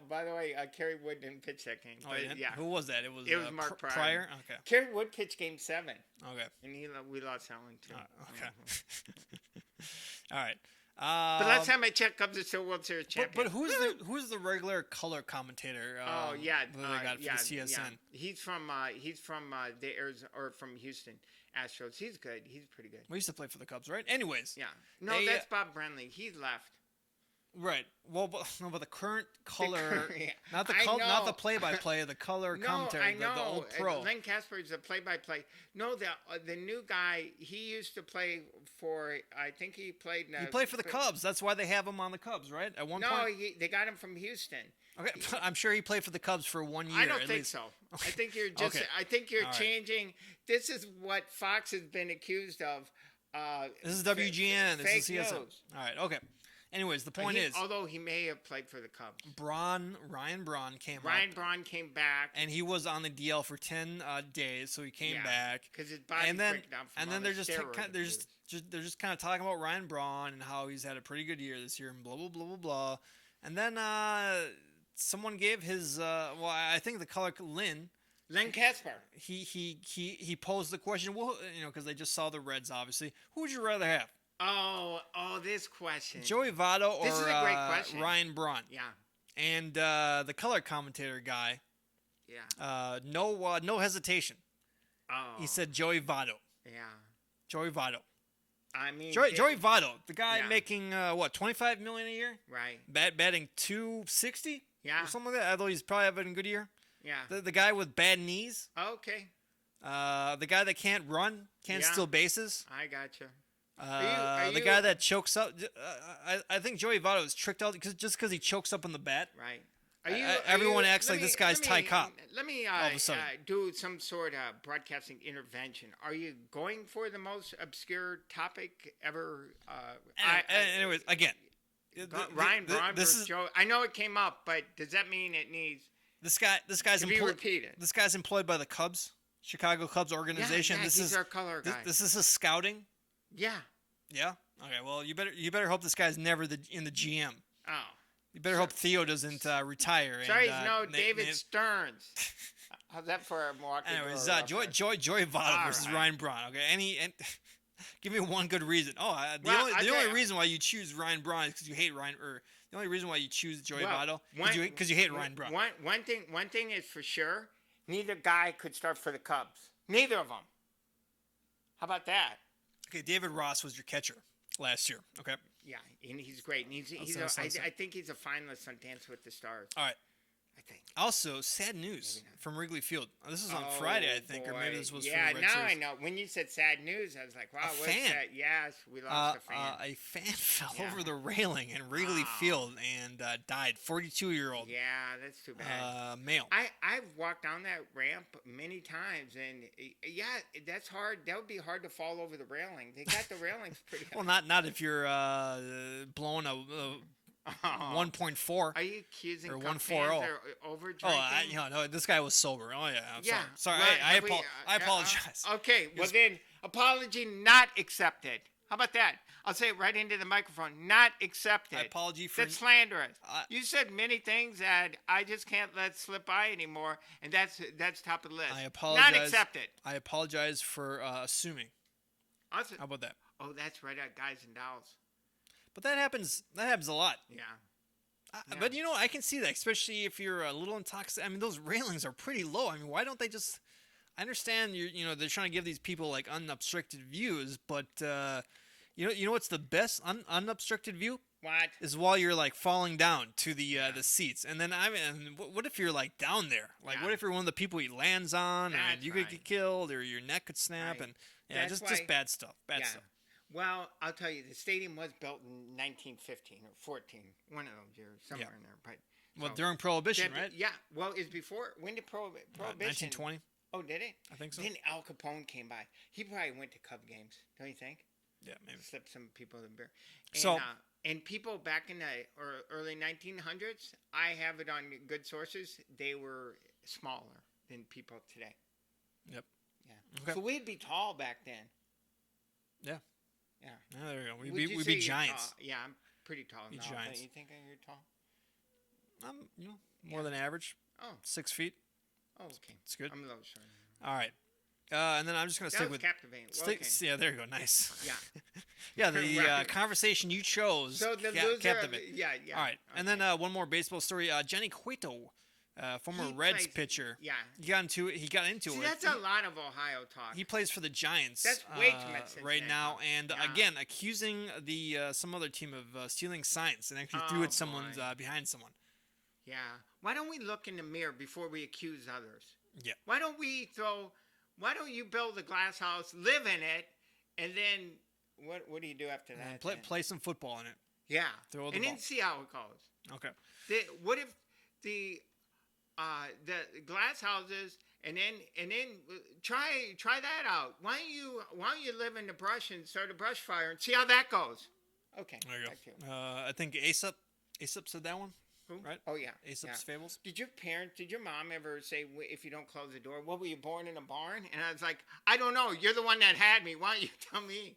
By the way, Kerry Wood didn't pitch that game. Oh, But, yeah. Who was that? It was Mark Pryor. Pryor. Okay. Kerry Wood pitched Game 7, Okay. and we lost that one too. Okay. All right. But last time I checked, Cubs are still World Series champions. But who's the regular color commentator? Oh yeah, that they got for the CSN. Yeah. He's from the Arizona or from Houston Astros. He's good. He's pretty good. We used to play for the Cubs, right? Anyways. Yeah. No, that's Bob Brenly. He's left. Right. Well, but the current color, yeah. not the play-by-play, the color commentary, the old pro. Len Casper is the play-by-play. No, the new guy. He used to play for. I think he played. He played for the Cubs. That's why they have him on the Cubs, right? At one point. No, they got him from Houston. Okay, I'm sure he played for the Cubs for 1 year. I don't at think least. so. Okay. I think you're just. Okay. I think you're All right. changing. This is what Fox has been accused of. This is WGN. This is fake CSN. news. All right. Okay. Anyways, the point is, although he may have played for the Cubs. Ryan Braun came up. Ryan Braun came back. And he was on the DL for 10 days, so he came back. Because his body breaking down from and then all they're the just steroid they're just kind of talking about Ryan Braun and how he's had a pretty good year this year and blah blah blah blah blah. And then someone gave his I think the color Len Casper. He posed the question. Well, because they just saw the Reds, obviously. Who would you rather have? Oh, this question. Joey Votto or This is a great question. Ryan Braun? Yeah. And the color commentator guy. Yeah. No hesitation. Oh. He said Joey Votto. Yeah. Joey Votto. I mean, Joey Votto, the guy Yeah. making $25 million a year, right? batting .260, Yeah. or something like that. Although he's probably having a good year. Yeah. The guy with bad knees. Okay. The guy that can't run, can't steal bases. I gotcha. The guy that chokes up. I think Joey Votto is tricked out because he chokes up on the bat. Right. Everyone acts like this guy's Ty Cobb. Let me all of a sudden. do some sort of broadcasting intervention. Are you going for the most obscure topic ever? Anyways, again, Ryan Braun versus Joe. I know it came up, but does that mean it needs this guy's to be repeated? This guy's employed by the Cubs, Chicago Cubs organization. Yeah, he's our color guy. This is his scouting. Yeah. Yeah. Okay. Well, you better hope this guy's never in the GM. Oh. You better hope Theo doesn't retire. Sorry, David Stearns. How's that for a Milwaukee? Anyways, Joey Votto versus Ryan Braun. Okay. Give me one good reason. The only reason why you choose Ryan Braun is because you hate Ryan. Or the only reason why you choose Joey Votto because you hate Ryan Braun. One thing is for sure. Neither guy could start for the Cubs. Neither of them. How about that? Okay, David Ross was your catcher last year. Okay. Yeah, and he's great. And I think he's a finalist on Dance with the Stars. All right. I think. Also, sad news from Wrigley Field. This is on Friday, I think, or maybe this was for the Red now Series. I know. When you said sad news, I was like, wow, what's fan. that? Yes, we lost a fan. A fan fell over the railing in Wrigley Field and died. 42-year-old. Yeah, that's too bad. Male. I've walked down that ramp many times, and that's hard. That would be hard to fall over the railing. They got the railings pretty high. Well, not if you're blowing a 1.4. Are you accusing or Cubs 1.40? fans or over drinking? No, this guy was sober. Oh yeah, I'm sorry. Right. I apologize. Okay, well then, apology not accepted. How about that? I'll say it right into the microphone. Not accepted. That's slanderous. You said many things that I just can't let slip by anymore, and that's top of the list. I apologize. Not accepted. I apologize for assuming. How about that? Oh, that's right, guys and dolls. But that happens a lot. Yeah. But I can see that, especially if you're a little intoxicated. I mean, those railings are pretty low. I mean, why don't they just? I understand they're trying to give these people like unobstructed views, but you know what's the best unobstructed view? What? Is while you're like falling down to the seats, and then what if you're like down there? Like, what if you're one of the people he lands on, and you could get killed, or your neck could snap, and just bad stuff. Bad stuff. Well, I'll tell you, the stadium was built in 1915 or 14, one of those years, somewhere in there. But during Prohibition, right? Yeah. Well, it's before. When did Prohibition? 1920. Oh, did it? I think so. Then Al Capone came by. He probably went to Cub games, don't you think? Yeah, maybe. Slipped some people the beer. And, and people back in the early 1900s, I have it on good sources, they were smaller than people today. Yep. Yeah. Okay. So we'd be tall back then. Yeah. Yeah. There you go. We'd be giants. Yeah, I'm pretty tall now. Giants. Don't you think you're tall? More than average. Oh. 6 feet. Oh, okay. It's good. I'm a little short. All right. And then I'm just going to stick with captivating. Okay. Yeah, there you go. Nice. Yeah. Yeah, the conversation you chose. So the loser. Captivating. Yeah. All right. Okay. And then one more baseball story. Jenny Cueto, former Reds pitcher. Yeah. He got into it. See, that's a lot of Ohio talk. He plays for the Giants. That's way too much right now, and again accusing the some other team of stealing signs and actually threw at someone's behind someone. Yeah. Why don't we look in the mirror before we accuse others? Yeah. Why don't you build a glass house, live in it, and then what do you do after that? Play some football in it. Yeah. Throw the and ball. then see how it goes. Okay. What if the glass houses and then try that out? Why don't you live in the brush and start a brush fire and see how that goes? Okay. There you go. I think Aesop said that one. Who? Right? Oh yeah. Aesop's Fables. Did your mom ever say, if you don't close the door, what were you born in a barn? And I was like, I don't know. You're the one that had me. Why don't you tell me?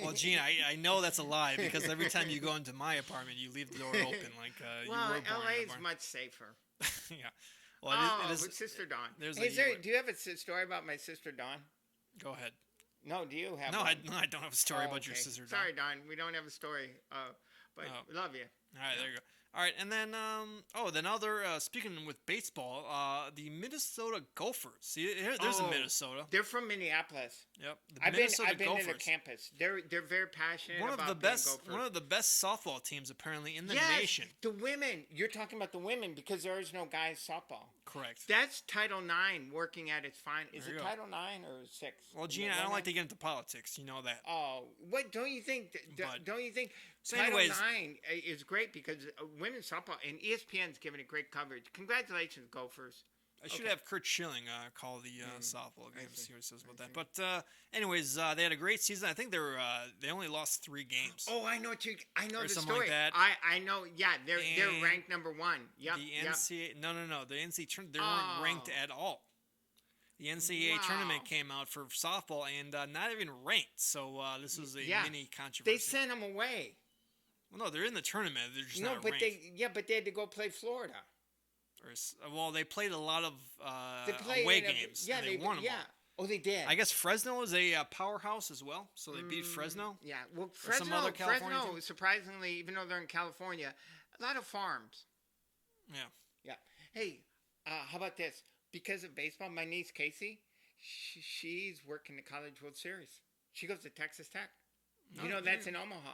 Well, Gene, I know that's a lie because every time you go into my apartment, you leave the door open like you were born in a LA's barn. much safer. Yeah. Well, it is with Sister Dawn. Do you have a story about my sister Dawn? Go ahead. No, do you have? No, one? I don't have a story about your sister Dawn. Sorry, Dawn. We don't have a story. But we love you. All right, there you go. All right, and then speaking with baseball, the Minnesota Gophers. See, there's a Minnesota. They're from Minneapolis. Yep, I've been to their campus. They're very passionate about being Gophers. One of the best softball teams apparently in the nation. The women. You're talking about the women because there is no guys softball. Correct. That's Title IX working at its finest. Is it Title IX or 6? Well, Gene, I don't like to get into politics. You know that. Oh, what don't you think? Don't you think? So Title anyways, IX is great because women's softball and ESPN's giving it great coverage. Congratulations, Gophers. I should have Kurt Schilling call the softball game. See what he says about that. But anyways, they had a great season. I think they only lost 3 games. Oh, I know the story. Like that. I know. Yeah, they're ranked number 1. Yep. The NCAA. No. The NCAA. They weren't ranked at all. The NCAA tournament came out for softball and not even ranked. So this was a mini controversy. They sent them away. Well, no, they're in the tournament. They're just not ranked. But they had to go play Florida. They played a lot of away games. Yeah, they won them all. Oh, they did. I guess Fresno is a powerhouse as well, so they beat Fresno. Yeah, well, Fresno, surprisingly, even though they're in California, a lot of farms. Yeah. Yeah. Hey, how about this? Because of baseball, my niece Casey, she's working the College World Series. She goes to Texas Tech. That's in Omaha.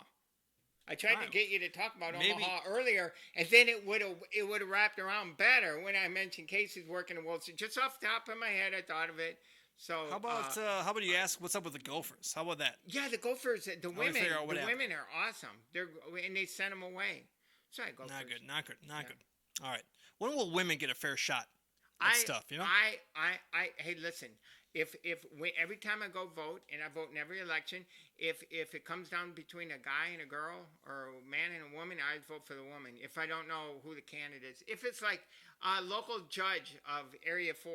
I tried to get you to talk about Omaha earlier, and then it would have wrapped around better when I mentioned Casey's working in World Series. Just off the top of my head, I thought of it. So how about you ask what's up with the Gophers? How about that? Yeah, the Gophers, the women are awesome. And they sent them away. Sorry, Gophers. Not good. All right. When will women get a fair shot at stuff? Hey, listen. If every time I go vote, and I vote in every election, if it comes down between a guy and a girl or a man and a woman, I vote for the woman. If I don't know who the candidate is, if it's like a local judge of Area 4,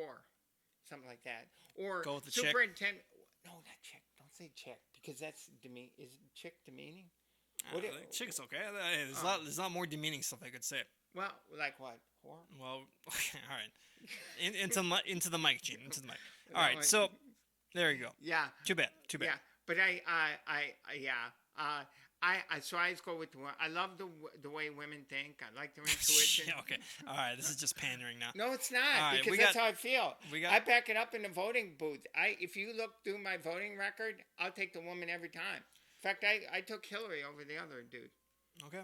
something like that, or go with the superintendent. No, not chick. Don't say chick because that's demean. Is chick demeaning? Chick is okay. There's a lot more demeaning stuff I could say. Well, like what? Whore? Well, okay, all right. Into the mic, Gene. Into the mic. All right, so there you go. Yeah. Too bad. Yeah, but So I just go with the one. I love the way women think. I like their intuition. Yeah, okay. All right. This is just pandering now. No, it's not, right, because that's how I feel. I back it up in the voting booth. If you look through my voting record, I'll take the woman every time. In fact, I took Hillary over the other dude. Okay.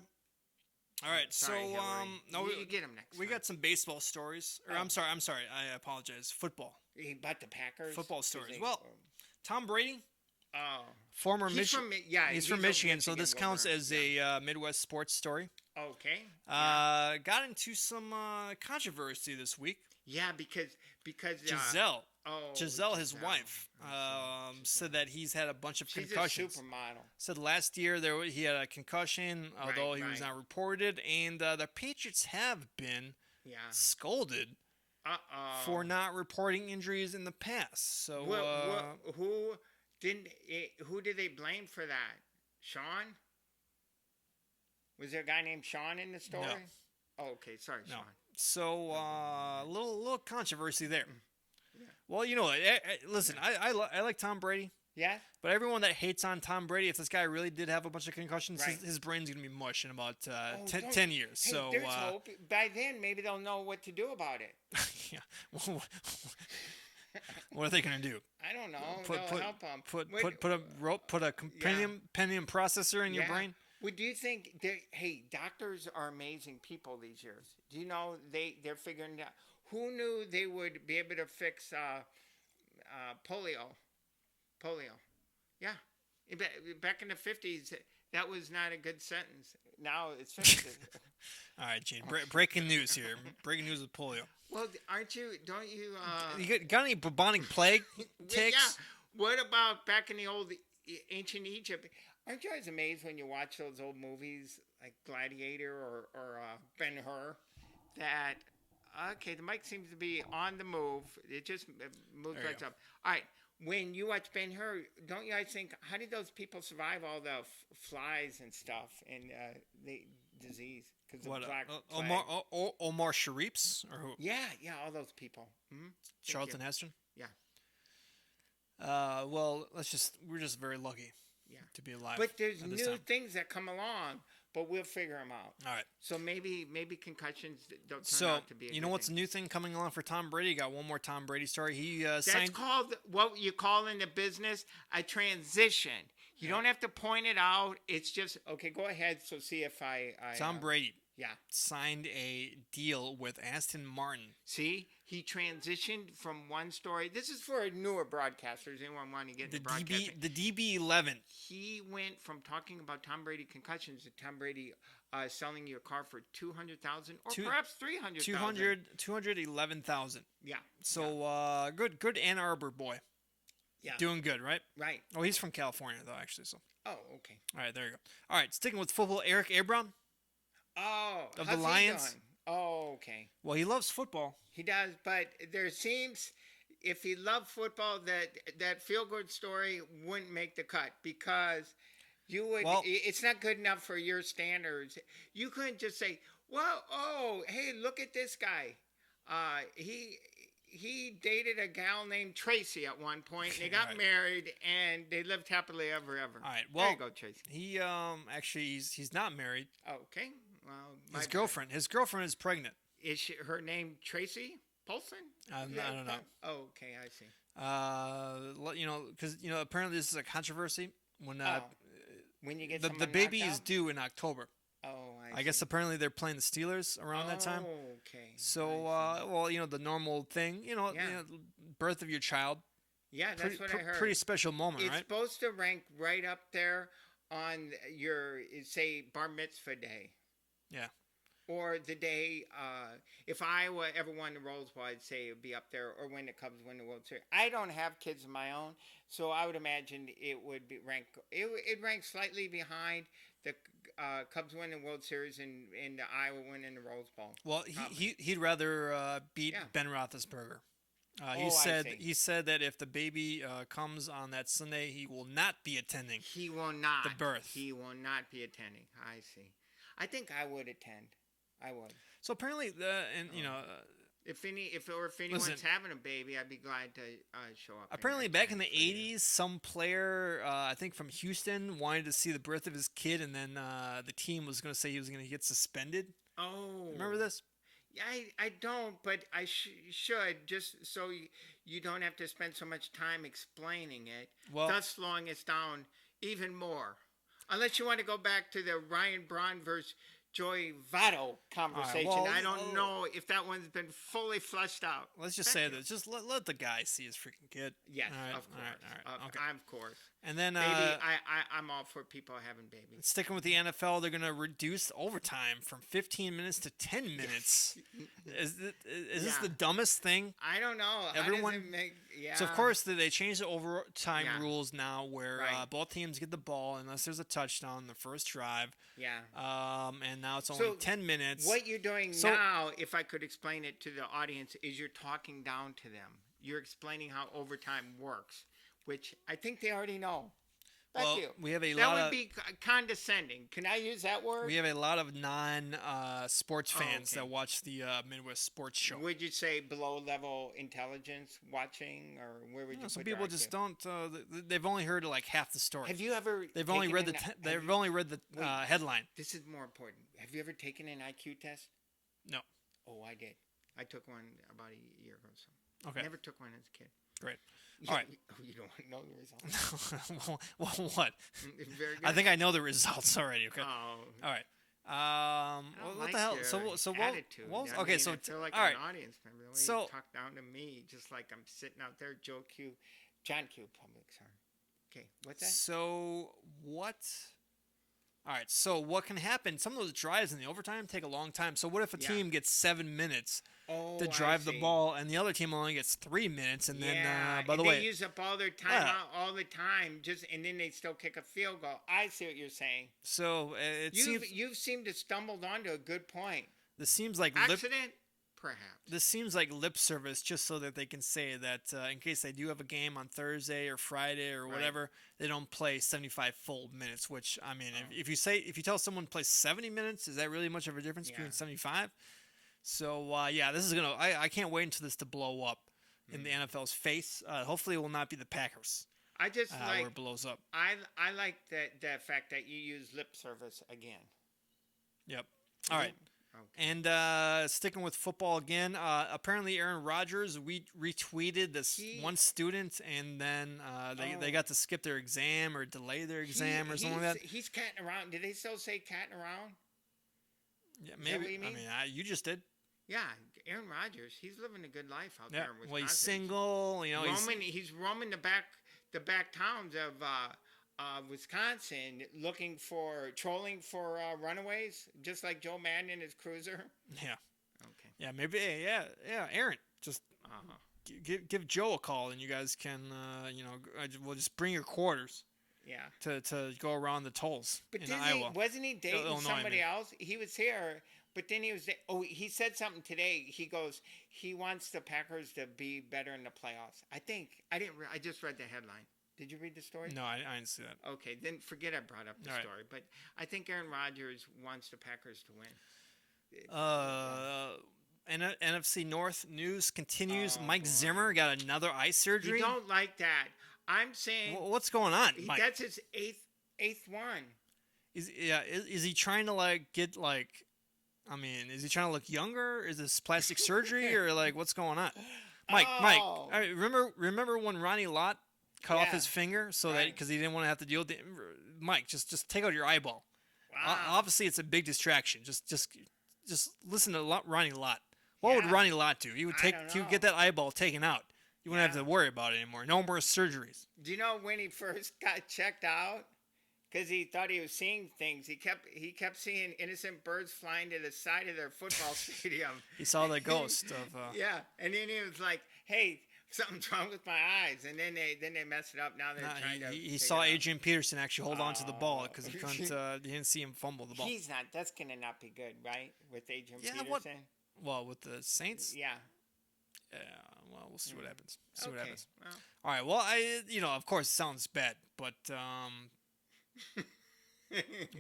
All right. Sorry, so Hillary. no, you get him next. We time. got some baseball stories. Or I'm sorry. I apologize. Football. About the Packers. Football stories. Well, Tom Brady. Oh. Former Michigan. He's from Michigan, so this counts as a Midwest sports story. Okay. Got into some controversy this week. Yeah, because Giselle. Giselle, his wife, said that he's had a bunch of She's concussions. She's a supermodel. Said last year he had a concussion, although he was not reported, and the Patriots have been scolded for not reporting injuries in the past. So who did they blame for that? Sean? Was there a guy named Sean in the story? No. Oh, okay. Sorry, Sean. So a little controversy there. Yeah. Well, you know what? Listen, I like Tom Brady. Yeah. But everyone that hates on Tom Brady, if this guy really did have a bunch of concussions, Right. his brain's gonna be mush in about 10 years. Hey, so there's hope. By then, maybe they'll know what to do about it. yeah. What are they gonna do? I don't know. They'll help them. Put a rope, put a pentium processor in your brain. Well, do you think doctors are amazing people these years? Do you know they're figuring out? Who knew they would be able to fix polio? Yeah. Back in the 50s, that was not a good sentence. Now it's fixed. All right, Gene. Breaking news here. Breaking news with polio. Well, don't you... You got any bubonic plague ticks? Yeah. What about back in the old ancient Egypt? Aren't you always amazed when you watch those old movies like Gladiator or Ben-Hur that, okay, the mic seems to be on the move. It just moves right up. All right. When you watch Ben-Hur, don't you guys think, how did those people survive all the flies and stuff and the disease? Because of black Omar Sharif's? Or who? Yeah, all those people. Mm-hmm. Charlton Heston? Yeah. Well, we're just very lucky to be alive. But there's new things that come along, but we'll figure them out. All right. So maybe concussions don't turn out to be a you know what's a new thing coming along for Tom Brady? Got one more Tom Brady story. He That's called what you call in the business a transition. You don't have to point it out. It's just, okay, go ahead. So see if I Tom Brady Yeah. signed a deal with Aston Martin. See, he transitioned from one story. This is for newer broadcasters. Anyone want to get into broadcasting? The DB11. He went from talking about Tom Brady concussions to Tom Brady selling you a car for $200,000 or perhaps $300,000. $211,000. Yeah. So good Ann Arbor boy. Yeah. Doing good, right? Right. Oh, he's from California though, actually. So. Oh, okay. All right, there you go. All right, sticking with football, Eric Ebron. Oh, of the Lions. Oh, okay. Well, he loves football. He does, but there seems, if he loved football, that feel-good story wouldn't make the cut because you would. Well, it's not good enough for your standards. You couldn't just say, "Well, hey, look at this guy. He dated a gal named Tracy at one point. And they got married, and they lived happily ever." All right. Well, there you go, Tracy. He actually he's not married. Okay. Well, his girlfriend is pregnant. Is her name Tracy Polson? I don't know. Oh, okay, I see. Because apparently this is a controversy when you get the baby is due in October. Oh, I guess apparently they're playing the Steelers around that time. Oh, okay. So, the normal thing, birth of your child. Yeah, that's what I heard. Pretty special moment, right? It's supposed to rank right up there on your, say, bar mitzvah day. Yeah. Or the day, if I ever won the Rose Bowl, I'd say it would be up there, or when the Cubs win the World Series. I don't have kids of my own, so I would imagine it would be it ranks slightly behind the Cubs winning the World Series and the Iowa winning the Rose Bowl. Well, he'd rather beat Ben Roethlisberger. He said that if the baby comes on that Sunday, he will not be attending. He will not. The birth. He will not be attending. I see. I think I would attend. I would. So apparently, If anyone's Listen. having a baby, I'd be glad to show up. Apparently, and back in the attend for you. '80s, some player, I think from Houston, wanted to see the birth of his kid, and then the team was going to say he was going to get suspended. Oh. Remember this? Yeah, I don't, but I should, just so you don't have to spend so much time explaining it, Well, thus slowing us down even more. Unless you want to go back to the Ryan Braun versus Joey Votto conversation. well, I don't know if that one's been fully fleshed out. let's just say this: just let the guy see his freaking kid. Yes, All right, of course. all right, okay. Of course. And then Baby, I'm all for people having babies. sticking with the NFL, they're going to reduce overtime from 15 minutes to 10 minutes. Is this the dumbest thing? I don't know. Everyone. How does it make, yeah. So of course they changed the overtime Yeah. rules now, where Right. both teams get the ball unless there's a touchdown in the first drive. Yeah. And now it's only So 10 minutes. What you're doing So- now, if I could explain it to the audience, is you're talking down to them. You're explaining how overtime works, which I think they already know. Thank Well, you. we have a That lot would of be condescending. Can I use that word? we have a lot of sports fans okay. that watch the Midwest Sports Show. Would you say below level intelligence watching, or where would you put Some your people just IQ? don't. They've only heard like half the story. Have you ever? They've only taken read the an- have they've you- only read the Wait. headline. This is more important. Have you ever taken an IQ test? No. Oh, I did. I took one about a year ago. So Okay. never took one as a kid. Great. Yeah, All right. You don't know the results. well, what? Very good. I think I know the results already. Okay. Oh. All right. I What don't the like hell? your So what? attitude. What was, I okay. mean, So I feel like all I'm right. an audience member. The way So- you talk down to me, just like I'm sitting out there, John Q. Public. Sorry. Okay, what's that? So what? All right. So what can happen? Some of those drives in the overtime take a long time. So what if a Yeah. team gets 7 minutes Oh, to I drive the see. ball, and the other team only gets 3 minutes, and then Yeah, by the and way, they use up all their time Yeah. out all the time, and then they still kick a field goal. I see what you're saying. so You've seemed to stumbled onto a good point. this seems like Accident, perhaps. this seems like lip service, just so that they can say that in case they do have a game on Thursday or Friday or Right. whatever, they don't play 75 full minutes. Which I mean, Oh. if you tell someone to play 70 minutes, is that really much of a difference between Yeah. 75? So yeah, this is gonna. I can't wait until this to blow up in the NFL's face. Hopefully, it will not be the Packers I just where it blows up. I like that fact that you use lip service again. Yep. All right. Okay. And sticking with football again, apparently Aaron Rodgers retweeted this one student, and then they got to skip their exam or delay their exam or something like that. He's catting around. Did they still say catting around? Yeah, that maybe. what you I mean? mean, you just did. Yeah, Aaron Rodgers. He's living a good life out Yeah. there in Wisconsin. Well, he's single. You know, He's roaming the back towns of Wisconsin, trolling for runaways, just like Joe Madden in his cruiser. yeah, Okay. yeah, maybe. Yeah. Aaron, just Uh-huh. give Joe a call, and you guys can, we'll just bring your quarters Yeah. to go around the tolls But in Iowa. wasn't he dating Illinois, somebody I mean. else? He was here, but then he said something today. He goes, he wants the Packers to be better in the playoffs. I just read the headline. Did you read the story? No, I didn't see that. Okay, then forget I brought up the All right. story. But I think Aaron Rodgers wants the Packers to win. NFC North news continues. Oh, Mike boy. Zimmer got another eye You surgery. don't like that. I'm saying What's going on, Mike? that's his eighth one. Is he trying to get I mean, is he trying to look younger? Is this plastic surgery or what's going on? Mike, Oh. all right, remember when Ronnie Lott cut off Yeah. his finger so that Right. because he didn't want to have to deal with it? Mike, just take out your eyeball. Wow. Obviously, it's a big distraction. Just listen to Ronnie Lott. What would Yeah. Ronnie Lott do? He would I don't he would know. get that eyeball taken out. You wouldn't have Yeah. to worry about it anymore. No more surgeries. Do you know when he first got checked out? Because he thought he was seeing things. He kept seeing innocent birds flying to the side of their football stadium. He saw the ghost of. Yeah, and then he was like, "Hey, something's wrong with my eyes." And then they messed it up. Now they're trying to. He take saw it out. Adrian Peterson actually hold on to the ball Oh. because he couldn't. He didn't see him fumble the ball. He's not. That's gonna not be good, right? With Adrian Yeah, Peterson. what- Well, with the Saints. Yeah. Yeah. Well, we'll see what happens. See what Okay. happens. Well, All right. Well, of course, it sounds bad, but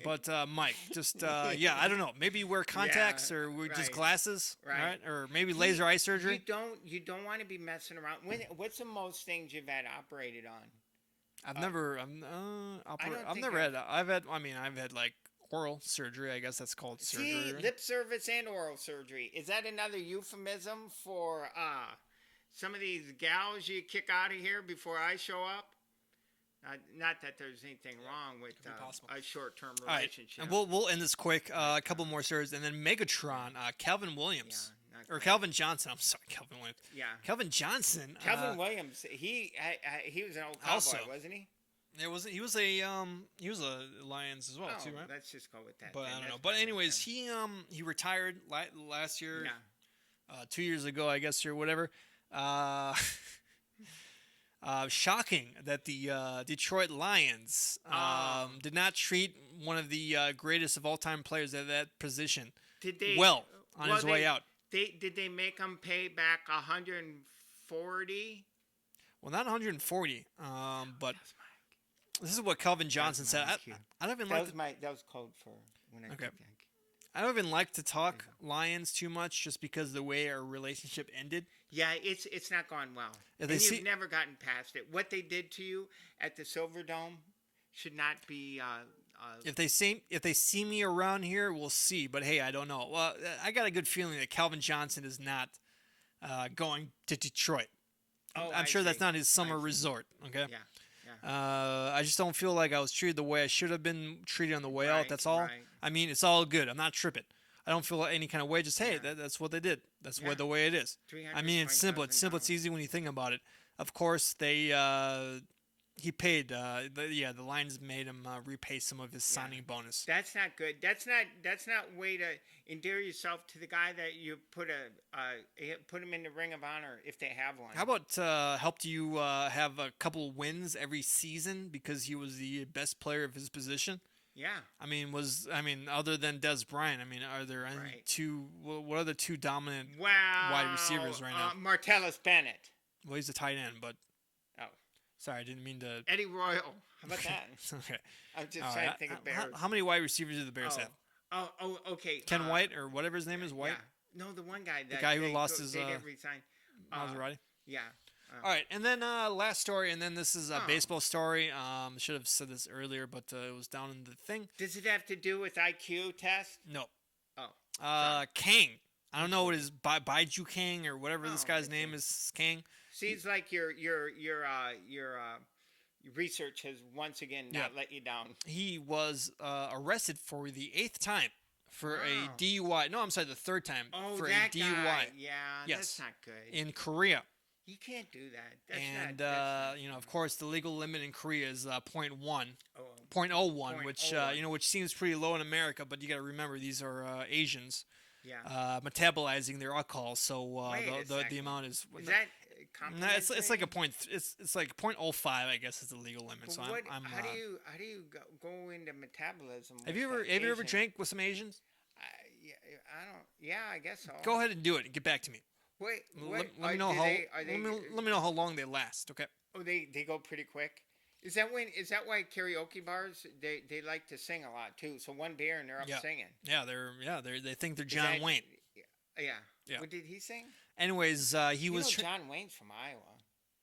But Mike, just yeah, I don't know. Maybe you wear contacts or we just right. glasses, Right. right? Or maybe laser eye surgery. You don't want to be messing around. What's the most things you've had operated on? I've Uh, never, I don't I've think never had. I've had. I mean, I've had like oral surgery. I guess that's called See, surgery. Right? lip service and oral surgery. Is that another euphemism for some of these gals you kick out of here before I show up? Not that there's anything wrong with a short-term All right, relationship. and we'll end this quick. A couple more stories, and then Megatron, Calvin Williams, not or great. Calvin Johnson. I'm sorry, Calvin Williams. Yeah. Calvin Johnson. Calvin Williams, he was an old cowboy, Also, wasn't he? He was a Lions as well too, right? Let's just go with that. But then. I don't know. That's But fine. anyways, he retired last year. Yeah. 2 years ago, I guess, or whatever. Shocking that the Detroit Lions did not treat one of the greatest of all time players at that position Did they well on his way out. Did they make him pay back 140? Well, not 140, but this is what Calvin Johnson said. I don't even That was code for when I Okay. think. I don't even like to talk Lions too much, just because of the way our relationship ended. Yeah, it's not gone well. Yeah, And you've never gotten past it. What they did to you at the Silverdome should not be. If they see me around here, we'll see. But hey, I don't know. Well, I got a good feeling that Calvin Johnson is not going to Detroit. I'm sure that's not his summer resort. Okay. Yeah. I just don't feel like I was treated the way I should have been treated on the way out. That's all. right. I mean, it's all good. I'm not tripping. I don't feel any kind of way. Just hey, that's what they did. That's the way it is. I mean, it's simple. It's simple. It's easy when you think about it. Of course, he paid. The Lions made him repay some of his signing bonus. That's not good. That's not way to endear yourself to the guy that you put him in the Ring of Honor if they have one. How about helped you have a couple wins every season because he was the best player of his position? Yeah. I mean, other than Des Bryant? I mean, are there any two? What are the two dominant wide receivers right now? Martellus Bennett. Well, he's a tight end, but oh, sorry, I didn't mean to. Eddie Royal. How about that? Okay. I'm just trying to think of Bears. How many wide receivers do the Bears have? Oh, okay. Ken White or whatever his name is, White. Yeah. No, the one guy. The guy who lost his. They didn't resign. Maserati. Yeah. All right, and then last story, and then this is a baseball story. Should have said this earlier, but it was down in the thing. Does it have to do with IQ test? No. Oh. Kang. I don't know what his Baiju Kang or whatever this guy's name is. Kang. Seems like your research has once again not let you down. He was arrested for the 8th time for a DUI. No, I'm sorry, the 3rd time for a DUI. Guy. Yeah, yes, that's not good. In Korea. You can't do that. That's not, of course, the legal limit in Korea is 0.01, which seems pretty low in America, but you got to remember these are Asians. Yeah. Metabolizing their alcohol, so the amount is. Is that it's like a point. It's like 0.05, I guess, is the legal limit. But so I'm. How do you go into metabolism? Have you ever drank with some Asians? I don't. Yeah, I guess so. Go ahead and do it and get back to me. Wait, let me know let me know how long they last. Okay. Oh, they go pretty quick. Is that why karaoke bars they like to sing a lot too? So one beer and they're up singing. Yeah, they think they're John Wayne. Yeah. What did he sing? Anyways, he was John Wayne's from Iowa.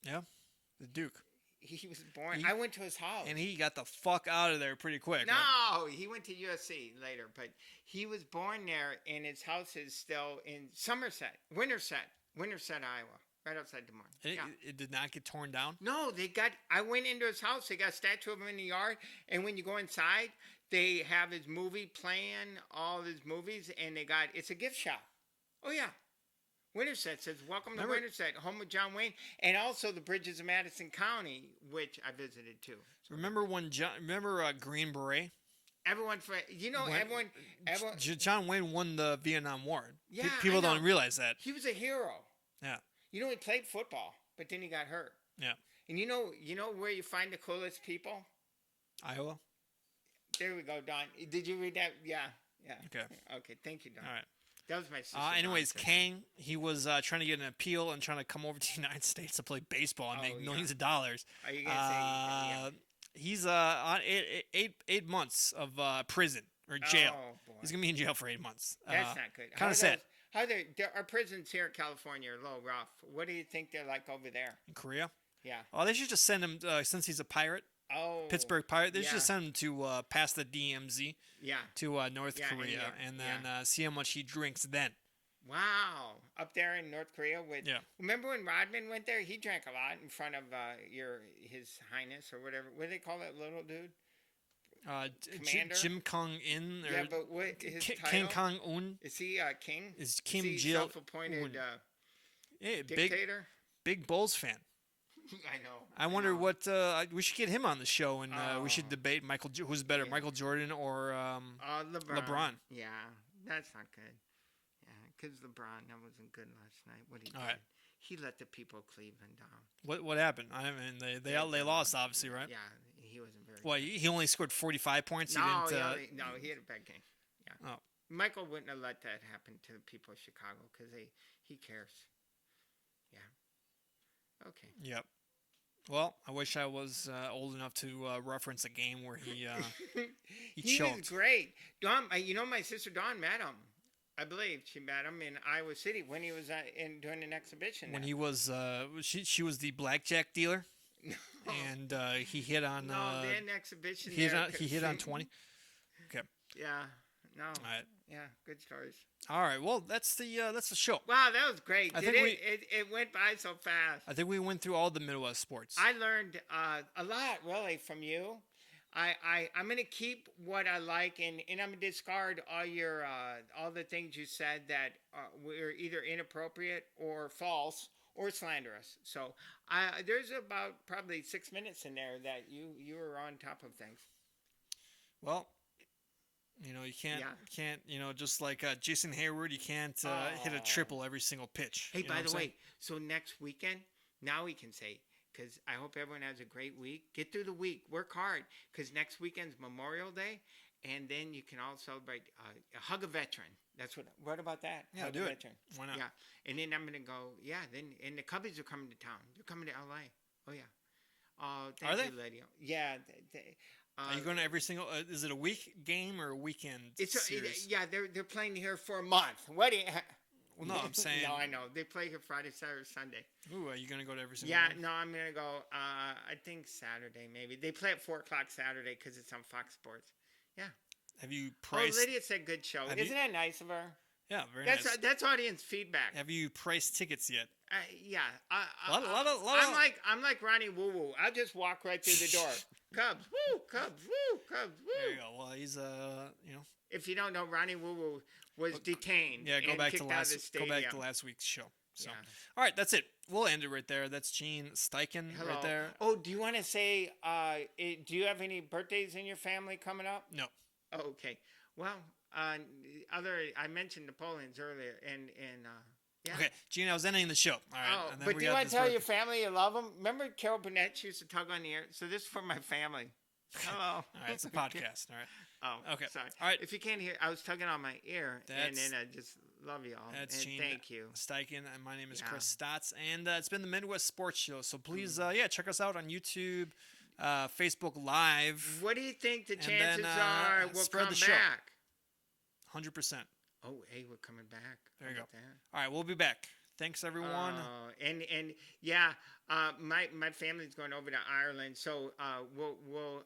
Yeah, the Duke. He was born. I went to his house, and he got the fuck out of there pretty quick. No, right? He went to USC later, but he was born there, and his house is still in Winterset, Iowa, right outside Des Moines. It did not get torn down. No, I went into his house. They got a statue of him in the yard, and when you go inside, they have his movie playing, all his movies, and it's a gift shop. Oh yeah. Winterset says, "Welcome to Winterset, home of John Wayne," and also the Bridges of Madison County, which I visited too. So remember Green Beret? Everyone, everyone. John Wayne won the Vietnam War. Yeah, people don't realize that. He was a hero. Yeah. He played football, but then he got hurt. Yeah. And you know where you find the coolest people? Iowa. There we go, Don. Did you read that? Yeah. Okay. Thank you, Don. All right. That was my sister. Anyways, Kang, he was trying to get an appeal and trying to come over to the United States to play baseball and make millions of dollars. Are you going to say He's on 8 months of prison or jail. Oh boy, He's gonna be in jail for 8 months. that's not good. Kind of sad. Our prisons here in California are a little rough. What do you think they're like over there? In Korea. Yeah. Oh, they should just send him since he's a pirate, Oh. Pittsburgh pirate. They should yeah. just send him to past the DMZ Yeah. to North Yeah, Korea, yeah, and then see how much he drinks then. Wow. Up there in North Korea with. Yeah. Remember when Rodman went there? He drank a lot in front of His Highness or whatever. What do they call that little dude? Commander? Jim Kong In or Yeah, but what his title? King Kong Un Is he king? is Kim Is he Jil self-appointed Un. Yeah, dictator? big Bulls fan. I know. I wonder know. what we should get him on the show, and we should Oh. debate who's better, Yeah. Michael Jordan or LeBron. Yeah, that's not good. Yeah, because LeBron, that wasn't good last night. What he did, right. he let the people of Cleveland down. What happened? I mean, they lost, obviously, right? Yeah, he wasn't very. Well, he only scored 45 points. No, He didn't. no, he had a bad game. Yeah. Oh. Michael wouldn't have let that happen to the people of Chicago because he cares. Yeah. Okay. Yep. Well, I wish I was old enough to reference a game where he He choked. was great. Dawn, my sister Dawn met him. I believe she met him in Iowa City when he was doing an exhibition. When there. he was she was the blackjack dealer, and he hit on No, they had an exhibition. he hit there on, he hit on 20. Okay. Yeah. No. All right. Yeah. Good stories. All right. Well, that's the show. Wow, that was great. I Did think it went by so fast. I think we went through all the Midwest sports. I learned a lot really from you. I'm gonna keep what I like and I'm gonna discard all the things you said that were either inappropriate or false or slanderous. So there's about probably 6 minutes in there that you were on top of things. Well, you can't, just like Jason Hayward, you can't hit a triple every single pitch. Hey, You know by what the I'm saying? way, so next weekend, now we can say, because I hope everyone has a great week. Get through the week, work hard, because next weekend's Memorial Day, and then you can all celebrate Hug a Veteran. That's what about that? Yeah, Hug do a it. Veteran. Why not? Yeah, and then I'm gonna go. Yeah, and the Cubbies are coming to town. They're coming to LA. Oh yeah. Oh, thank Are they? you, Lydia. Yeah. Are you going to every single? Is it a week game or a weekend series? They're playing here for a month. What do you? Well, no, I'm saying. No, I know. They play here Friday, Saturday, Sunday. Ooh, are you going to go to every single? Yeah, game? no, I'm gonna go. I think Saturday maybe. They play at 4:00 Saturday because it's on Fox Sports. Yeah. Have you Oh, priced? Lydia said good show. Isn't that nice of her? Yeah, very nice. That's audience feedback. Have you priced tickets yet? Yeah. I'm like Ronnie Woo Woo. I'll just walk right through the door. Cubs, woo! Cubs, woo! Cubs, woo! There you go. Well, he's If you don't know, Ronnie Woo Woo was detained. Yeah, go and back kicked to out of the stadium. last week's show. So, Yeah. all right, that's it. We'll end it right there. That's Gene Steichen Hello. right there. Oh, do you want to say? Do you have any birthdays in your family coming up? No. Oh, okay. Well, I mentioned Napoleon's earlier, and yeah. Okay, Gene, I was ending the show. All right. Oh, and then but we do you got want this to tell birthday. your family you love them? Remember Carol Burnett? She used to tug on the air. So this is for my family. Hello. All right, it's a podcast. All right. Oh, Okay. Sorry. All right. If you can't hear, I was tugging on my ear, and That's- then I just love you all. That's and Gene thank you. Steichen, and my name is Yeah. Chris Stotts, and it's been the Midwest Sports Show. So please, check us out on YouTube, Facebook Live, What do you think the And chances then, are we'll spread come the show. back? 100%. Oh, hey, we're coming back. There you How go. about that? All right, we'll be back. Thanks, everyone. And yeah, my family's going over to Ireland, so we'll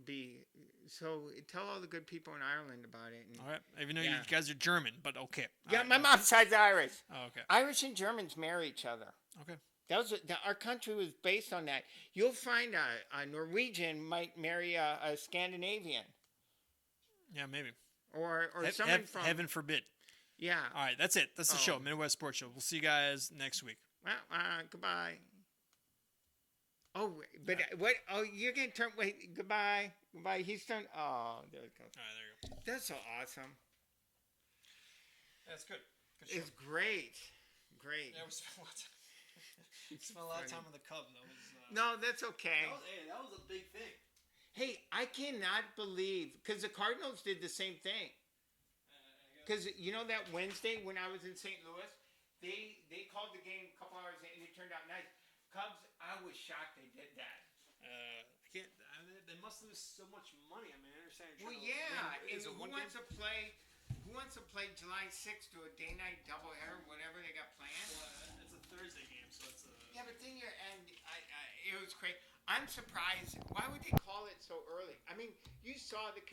be. So tell all the good people in Ireland about it. And, All right. Even though you yeah. guys are German, but okay. All yeah, right. my mom's side's Irish. Oh, okay. Irish and Germans marry each other. Okay. Our country was based on that. You'll find a Norwegian might marry a Scandinavian Yeah, maybe. or someone from Heaven forbid. yeah. All right, that's it. That's the show, Oh. Midwest Sports Show. We'll see you guys next week. Well, goodbye. Oh, but what? Oh, you're gonna turn. Wait, goodbye. Goodbye. He's turned. Oh, there it goes. All right, there you go. That's so awesome. That's good. Good show. It's great. Great. Yeah, we spent a lot of time. We spent a lot of time on the Cubs. That was. No, that's okay. That was a big thing. Hey, I cannot believe because the Cardinals did the same thing. Because you know that Wednesday when I was in St. Louis, they called the game a couple hours and it turned out nice. Cubs, I was shocked they did that. I can't. must lose so much money. I mean, I understand you're Well, trying to yeah. win. And Is it who one wants game? to play? Who wants to play July 6th to a day-night doubleheader, whatever they got planned? Well, it's a Thursday game, so it's a. Yeah, but then you're and it was crazy. I'm surprised. Why would they call it so early? I mean, you saw the